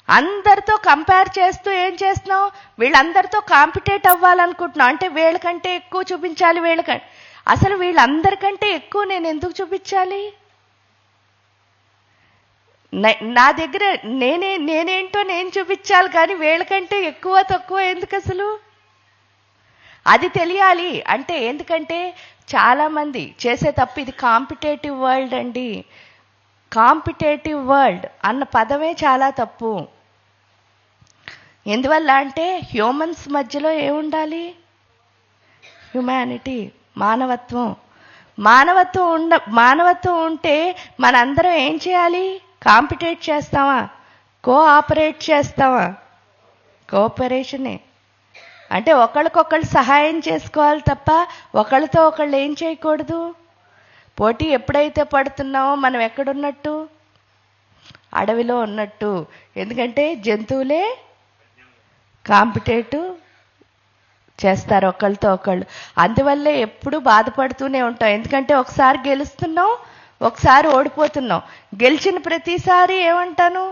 అందరితో కంపేర్ చేస్తూ ఏం చేస్తున్నాం, వీళ్ళందరితో కాంపిటేట్ అవ్వాలనుకుంటున్నాం. అంటే వీళ్ళకంటే ఎక్కువ చూపించాలి, వీళ్ళకంటే అసలు వీళ్ళందరికంటే ఎక్కువ నేను ఎందుకు చూపించాలి? నా దగ్గర నేనేంటో నేను చూపించాలి, కానీ వీళ్ళకంటే ఎక్కువ తక్కువ ఎందుకు అసలు? అది తెలియాలి. అంటే ఎందుకంటే చాలా మంది చేసే తప్పు ఇది. కాంపిటేటివ్ వరల్డ్ అండి. కాంపిటేటివ్ వరల్డ్ అన్న పదమే చాలా తప్పు. ఎందువల్ల అంటే హ్యూమన్స్ మధ్యలో ఏముండాలి? హ్యుమానిటీ, మానవత్వం. మానవత్వం ఉంటే మనందరం ఏం చేయాలి? కాంపిటేట్ చేస్తావా? కోఆపరేట్ చేస్తావా? కోఆపరేషనే. అంటే ఒకళ్ళకొకళ్ళు సహాయం చేసుకోవాలి తప్ప ఒకళ్ళతో ఒకళ్ళు ఏం చేయకూడదు. పోటీ ఎప్పుడైతే పడుతున్నామో మనం ఎక్కడున్నట్టు? అడవిలో ఉన్నట్టు. ఎందుకంటే జంతువులే కాంపిటేటివ్ చేస్తారు ఒకళ్ళతో ఒకళ్ళు. అందువల్లే ఎప్పుడు బాధపడుతూనే ఉంటాం. ఎందుకంటే ఒకసారి గెలుస్తున్నాం, ఒకసారి ఓడిపోతున్నాం. గెలిచిన ప్రతిసారి ఏమంటాను,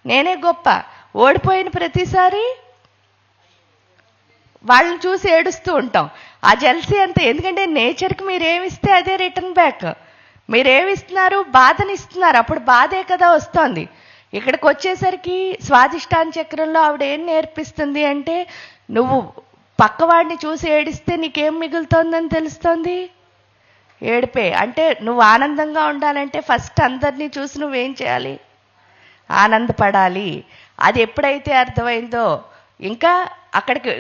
నేనే గొప్ప. ఓడిపోయిన ప్రతిసారి వాళ్ళని చూసి ఏడుస్తూ ఉంటాం. ఆ జెల్సీ అంతా. ఎందుకంటే నేచర్కి మీరేమిస్తే అదే రిటర్న్ బ్యాక్. మీరేమిస్తున్నారు? బాధనిస్తున్నారు. అప్పుడు బాధే కదా వస్తోంది. ఇక్కడికి వచ్చేసరికి స్వాధిష్టాన చక్రంలో ఆవిడ ఏం నేర్పిస్తుంది అంటే నువ్వు పక్కవాడిని చూసి ఏడిస్తే నీకేం మిగులుతోందని తెలుస్తోంది? ఏడిపే. అంటే నువ్వు ఆనందంగా ఉండాలంటే ఫస్ట్ అందరినీ చూసి నువ్వేం చేయాలి? ఆనందపడాలి. అది ఎప్పుడైతే అర్థమైందో ఇంకా అక్కడికి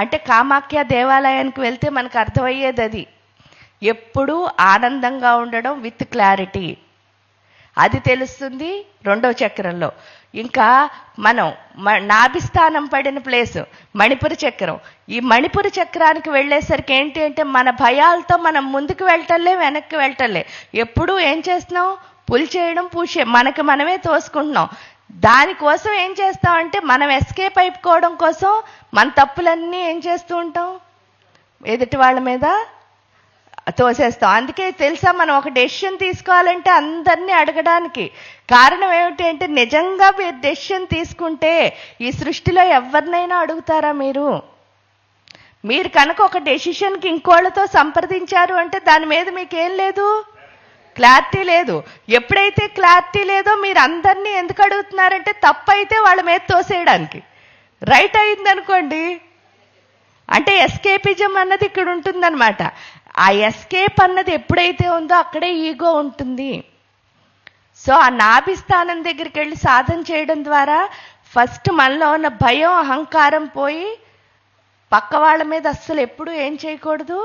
అంటే కామాఖ్య దేవాలయానికి వెళ్తే మనకు అర్థమయ్యేది అది. ఎప్పుడూ ఆనందంగా ఉండడం విత్ క్లారిటీ, అది తెలుస్తుంది రెండో చక్రంలో. ఇంకా మనం నాభిస్థానం పడిన ప్లేస్ మణిపుర చక్రం. ఈ మణిపుర చక్రానికి వెళ్ళేసరికి ఏంటి అంటే మన భయాలతో మనం ముందుకు వెళ్ళటంలే, వెనక్కి వెళ్ళటంలే. ఎప్పుడూ ఏం చేస్తున్నాం? పులి చేయడం, పూసే మనకి మనమే తోసుకుంటున్నాం. దానికోసం ఏం చేస్తామంటే మనం ఎస్కేప్ అయిపోవడం కోసం మన తప్పులన్నీ ఏం చేస్తూ ఉంటాం? ఎదుటి వాళ్ళ మీద తోసేస్తాం. అందుకే తెలుసా, మనం ఒక డెసిషన్ తీసుకోవాలంటే అందరినీ అడగడానికి కారణం ఏమిటి అంటే నిజంగా మీరు డెసిషన్ తీసుకుంటే ఈ సృష్టిలో ఎవరినైనా అడుగుతారా మీరు? మీరు కనుక ఒక డెసిషన్కి ఇంకోళ్ళతో సంప్రదించారు అంటే దాని మీద మీకేం లేదు, క్లారిటీ లేదు. ఎప్పుడైతే క్లారిటీ లేదో మీరు అందరినీ ఎందుకు అడుగుతున్నారంటే తప్పు అయితే వాళ్ళ మీద తోసేయడానికి. రైట్ అయిందనుకోండి అంటే ఎస్కేపిజం అన్నది ఇక్కడ ఉంటుందన్నమాట. ఆ ఎస్కేప్ అన్నది ఎప్పుడైతే ఉందో అక్కడే ఈగో ఉంటుంది. సో ఆ నాభిస్థానం దగ్గరికి వెళ్ళి సాధన చేయడం ద్వారా ఫస్ట్ మనలో ఉన్న భయం, అహంకారం పోయి పక్క వాళ్ళ మీద అస్సలు ఎప్పుడు ఏం చేయకూడదు,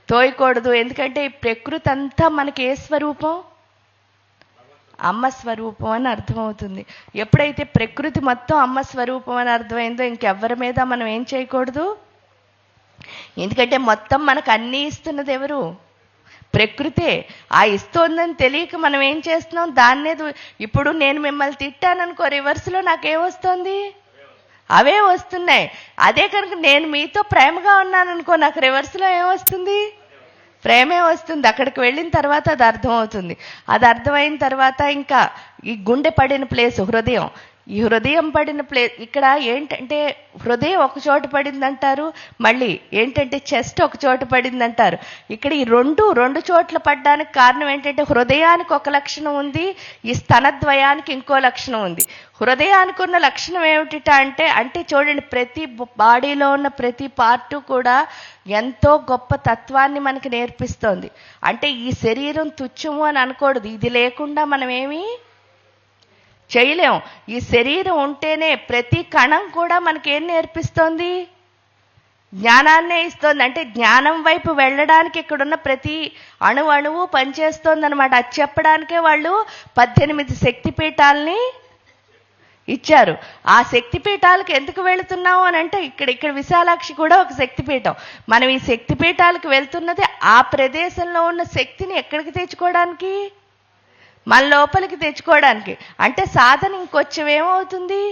తోయకూడదు. ఎందుకంటే ఈ ప్రకృతి అంతా మనకి ఏ స్వరూపం? అమ్మ స్వరూపం అని అర్థమవుతుంది. ఎప్పుడైతే ప్రకృతి మొత్తం అమ్మ స్వరూపం అని అర్థమైందో ఇంకెవ్వరి మీద మనం ఏం చేయకూడదు. ఎందుకంటే మొత్తం మనకు అన్నీ ఇస్తున్నది ఎవరు? ప్రకృతే. ఆ ఇస్తోందని తెలియక మనం ఏం చేస్తున్నాం? దాన్నే ఇప్పుడు నేను మిమ్మల్ని తిట్టాననుకో, రివర్స్లో నాకేమొస్తుంది? అవే వస్తున్నాయి. అదే కనుక నేను మీతో ప్రేమగా ఉన్నాననుకో, నాకు రివర్స్లో ఏమొస్తుంది? ప్రేమే వస్తుంది. అక్కడికి వెళ్ళిన తర్వాత అది అర్థమవుతుంది. అది అర్థమైన తర్వాత ఇంకా ఈ గుండె పడిన ప్లేస్ హృదయం. ఈ హృదయం పడిన ఇక్కడ ఏంటంటే హృదయం ఒక చోట పడిందంటారు, మళ్ళీ ఏంటంటే చెస్ట్ ఒక చోట పడిందంటారు. ఇక్కడ ఈ రెండు చోట్ల పడ్డానికి కారణం ఏంటంటే హృదయానికి ఒక లక్షణం ఉంది, ఈ స్తనద్వయానికి ఇంకో లక్షణం ఉంది. హృదయానికి ఉన్న లక్షణం ఏమిటి అంటే చూడండి, ప్రతి బాడీలో ఉన్న ప్రతి పార్టు కూడా ఎంతో గొప్ప తత్వాన్ని మనకి నేర్పిస్తోంది. అంటే ఈ శరీరం తుచ్చము అని అనకూడదు. ఇది లేకుండా మనం ఏమీ చేయలేం. ఈ శరీరం ఉంటేనే ప్రతి కణం కూడా మనకేం నేర్పిస్తోంది? జ్ఞానాన్నే ఇస్తోంది. అంటే జ్ఞానం వైపు వెళ్ళడానికి ఇక్కడున్న ప్రతి అణువు పనిచేస్తోందనమాట. అది చెప్పడానికే వాళ్ళు 18 శక్తిపీఠాలని ఇచ్చారు. ఆ శక్తిపీఠాలకు ఎందుకు వెళుతున్నాము అని అంటే ఇక్కడ విశాలాక్షి కూడా ఒక శక్తిపీఠం. మనం ఈ శక్తిపీఠాలకు వెళ్తున్నది ఆ ప్రదేశంలో ఉన్న శక్తిని ఎక్కడికి తెచ్చుకోవడానికి, మన లోపలికి తెచ్చుకోవడానికి. అంటే సాధన ఇంకొంచెం ఏమవుతుంది,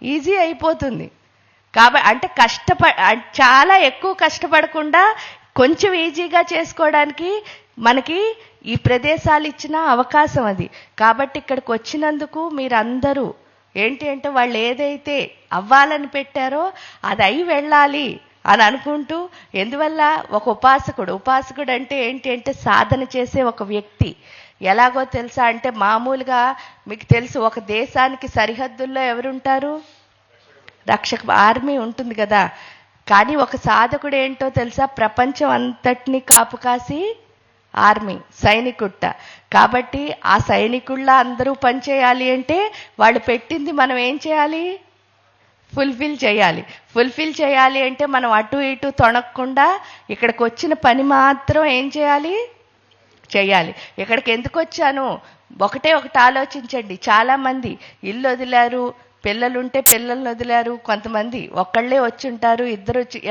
ఈజీ అయిపోతుంది. కాబట్టి అంటే చాలా ఎక్కువ కష్టపడకుండా కొంచెం ఈజీగా చేసుకోవడానికి మనకి ఈ ప్రదేశాలు ఇచ్చిన అవకాశం అది. కాబట్టి ఇక్కడికి వచ్చినందుకు మీరందరూ ఏంటి అంటే వాళ్ళు ఏదైతే అవ్వాలని పెట్టారో అది అయి వెళ్ళాలి అని అనుకుంటూ, ఎందువల్ల ఒక ఉపాసకుడు అంటే ఏంటి అంటే సాధన చేసే ఒక వ్యక్తి. ఎలాగో తెలుసా అంటే మామూలుగా మీకు తెలుసు, ఒక దేశానికి సరిహద్దుల్లో ఎవరుంటారు, రక్షక ఆర్మీ ఉంటుంది కదా. కానీ ఒక సాధకుడు ఏంటో తెలుసా, ప్రపంచం అంతటినీ కాపు కాసి ఆర్మీ, సైనికుట్ట. కాబట్టి ఆ సైనికుళ్ళ అందరూ పనిచేయాలి అంటే వాళ్ళు పెట్టింది మనం ఏం చేయాలి, ఫుల్ఫిల్ చేయాలి అంటే మనం అటు ఇటు తొణక్కుండా ఇక్కడికి వచ్చిన పని మాత్రం ఏం చేయాలి. ఇక్కడికి ఎందుకు వచ్చాను, ఒకటి ఆలోచించండి. చాలామంది ఇల్లు వదిలారు, పిల్లలుంటే పిల్లల్ని వదిలారు, కొంతమంది ఒక్కళ్ళే వచ్చుంటారు,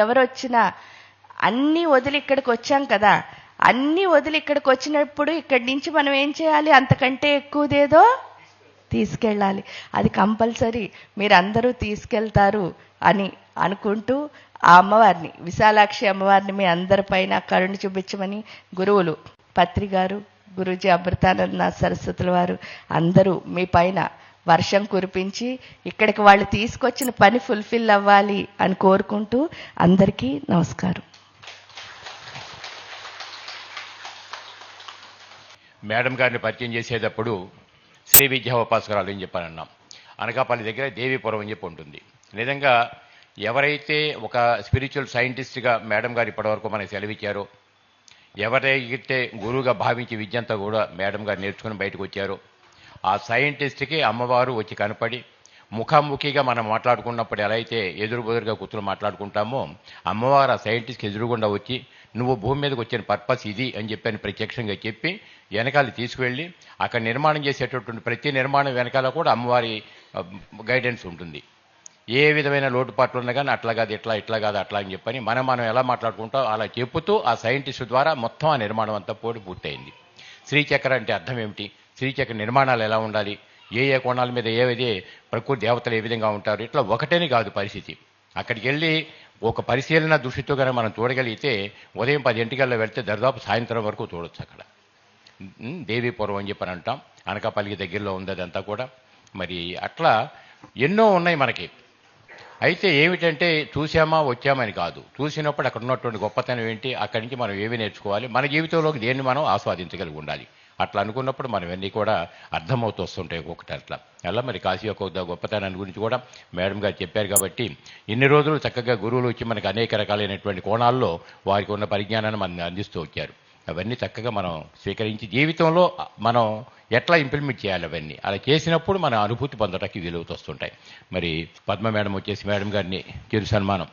ఎవరు వచ్చినా అన్నీ వదిలి ఇక్కడికి వచ్చాం కదా. అన్నీ వదిలి ఇక్కడికి వచ్చినప్పుడు ఇక్కడి నుంచి మనం ఏం చేయాలి, అంతకంటే ఎక్కువదేదో తీసుకెళ్ళాలి. అది కంపల్సరీ మీరందరూ తీసుకెళ్తారు అని అనుకుంటూ ఆ అమ్మవారిని, విశాలాక్షి అమ్మవారిని మీ అందరిపైన కరుణ చూపించమని గురువులు పత్రి గారు, గురూజీ అమృతానంద సరస్వతుల వారు అందరూ మీ పైన వర్షం కురిపించి ఇక్కడికి వాళ్ళు తీసుకొచ్చిన పని ఫుల్ఫిల్ అవ్వాలి అని కోరుకుంటూ అందరికీ నమస్కారం. మేడం గారిని పరిచయం చేసేటప్పుడు శ్రీ విద్యా ఉపాసకురాలు అని చెప్పానన్నాం. అనకాపల్లి దగ్గర దేవీపురం అని చెప్పి ఉంటుంది. నిజంగా ఎవరైతే ఒక స్పిరిచువల్ సైంటిస్ట్గా మేడం గారు ఇప్పటివరకు మనకి సెలవిచ్చారో, ఎవరైతే గురువుగా భావించి విద్యంతా కూడా మేడం గారు నేర్చుకుని బయటకు వచ్చారో, ఆ సైంటిస్ట్కి అమ్మవారు వచ్చి కనపడి ముఖాముఖిగా మనం మాట్లాడుకున్నప్పుడు ఎలా అయితే ఎదురుబెదురుగా కూర్చుని మాట్లాడుకుంటామో, అమ్మవారు ఆ సైంటిస్ట్కి ఎదురుగుండా వచ్చి నువ్వు భూమి మీదకి వచ్చిన పర్పస్ ఇది అని చెప్పని ప్రత్యక్షంగా చెప్పి వెనకాల తీసుకువెళ్ళి అక్కడ నిర్మాణం చేసేటటువంటి ప్రతి నిర్మాణం వెనకాల కూడా అమ్మవారి గైడెన్స్ ఉంటుంది. ఏ విధమైన లోటుపాట్లు ఉన్నా కానీ అట్లా కాదు ఇట్లా కాదు అట్లా అని చెప్పని మనం ఎలా మాట్లాడుకుంటాం అలా చెప్పుతూ ఆ సైంటిస్ట్ ద్వారా మొత్తం ఆ నిర్మాణం అంతా పూర్తయింది. శ్రీచక్ర అంటే అర్థం ఏమిటి, శ్రీచక్ర నిర్మాణాలు ఎలా ఉండాలి, ఏ కోణాల మీద ఏవైతే ప్రకృతి దేవతలు ఏ విధంగా ఉంటారు, ఇట్లా ఒకటేని కాదు పరిస్థితి. అక్కడికి వెళ్ళి ఒక పరిశీలన దృష్టితో కనుక మనం చూడగలిగితే ఉదయం 10 గంటల వెళ్తే దాదాపు సాయంత్రం వరకు చూడొచ్చు. అక్కడ దేవీపురం అని చెప్పని అంటాం, అనకాపల్లికి దగ్గరలో ఉంది అదంతా కూడా. మరి అట్లా ఎన్నో ఉన్నాయి మనకి. అయితే ఏమిటంటే చూసామా వచ్చామని కాదు, చూసినప్పుడు అక్కడ ఉన్నటువంటి గొప్పతనం ఏంటి, అక్కడి నుంచి మనం ఏమి నేర్చుకోవాలి, మన జీవితంలోకి దేన్ని మనం ఆస్వాదించగలిగి ఉండాలి. అట్లా అనుకున్నప్పుడు మనం అన్నీ కూడా అర్థమవుతూ వస్తుంటాయి ఒక్కొక్కటి అట్లా. అలా మరి కాశీ యొక్క గొప్పతనాన్ని గురించి కూడా మేడం గారు చెప్పారు. కాబట్టి ఇన్ని రోజులు చక్కగా గురువులు వచ్చి మనకు అనేక రకాలైనటువంటి కోణాల్లో వారికి ఉన్న పరిజ్ఞానాన్ని మనం అందిస్తూ వచ్చారు. అవన్నీ చక్కగా మనం స్వీకరించి జీవితంలో మనం ఎట్లా ఇంప్లిమెంట్ చేయాలి అవన్నీ అలా చేసినప్పుడు మన అనుభూతి పొందడానికి వీలవుతూ వస్తుంటాయి. మరి పద్మ మేడం వచ్చేసి మేడం గారిని చిరు సన్మానం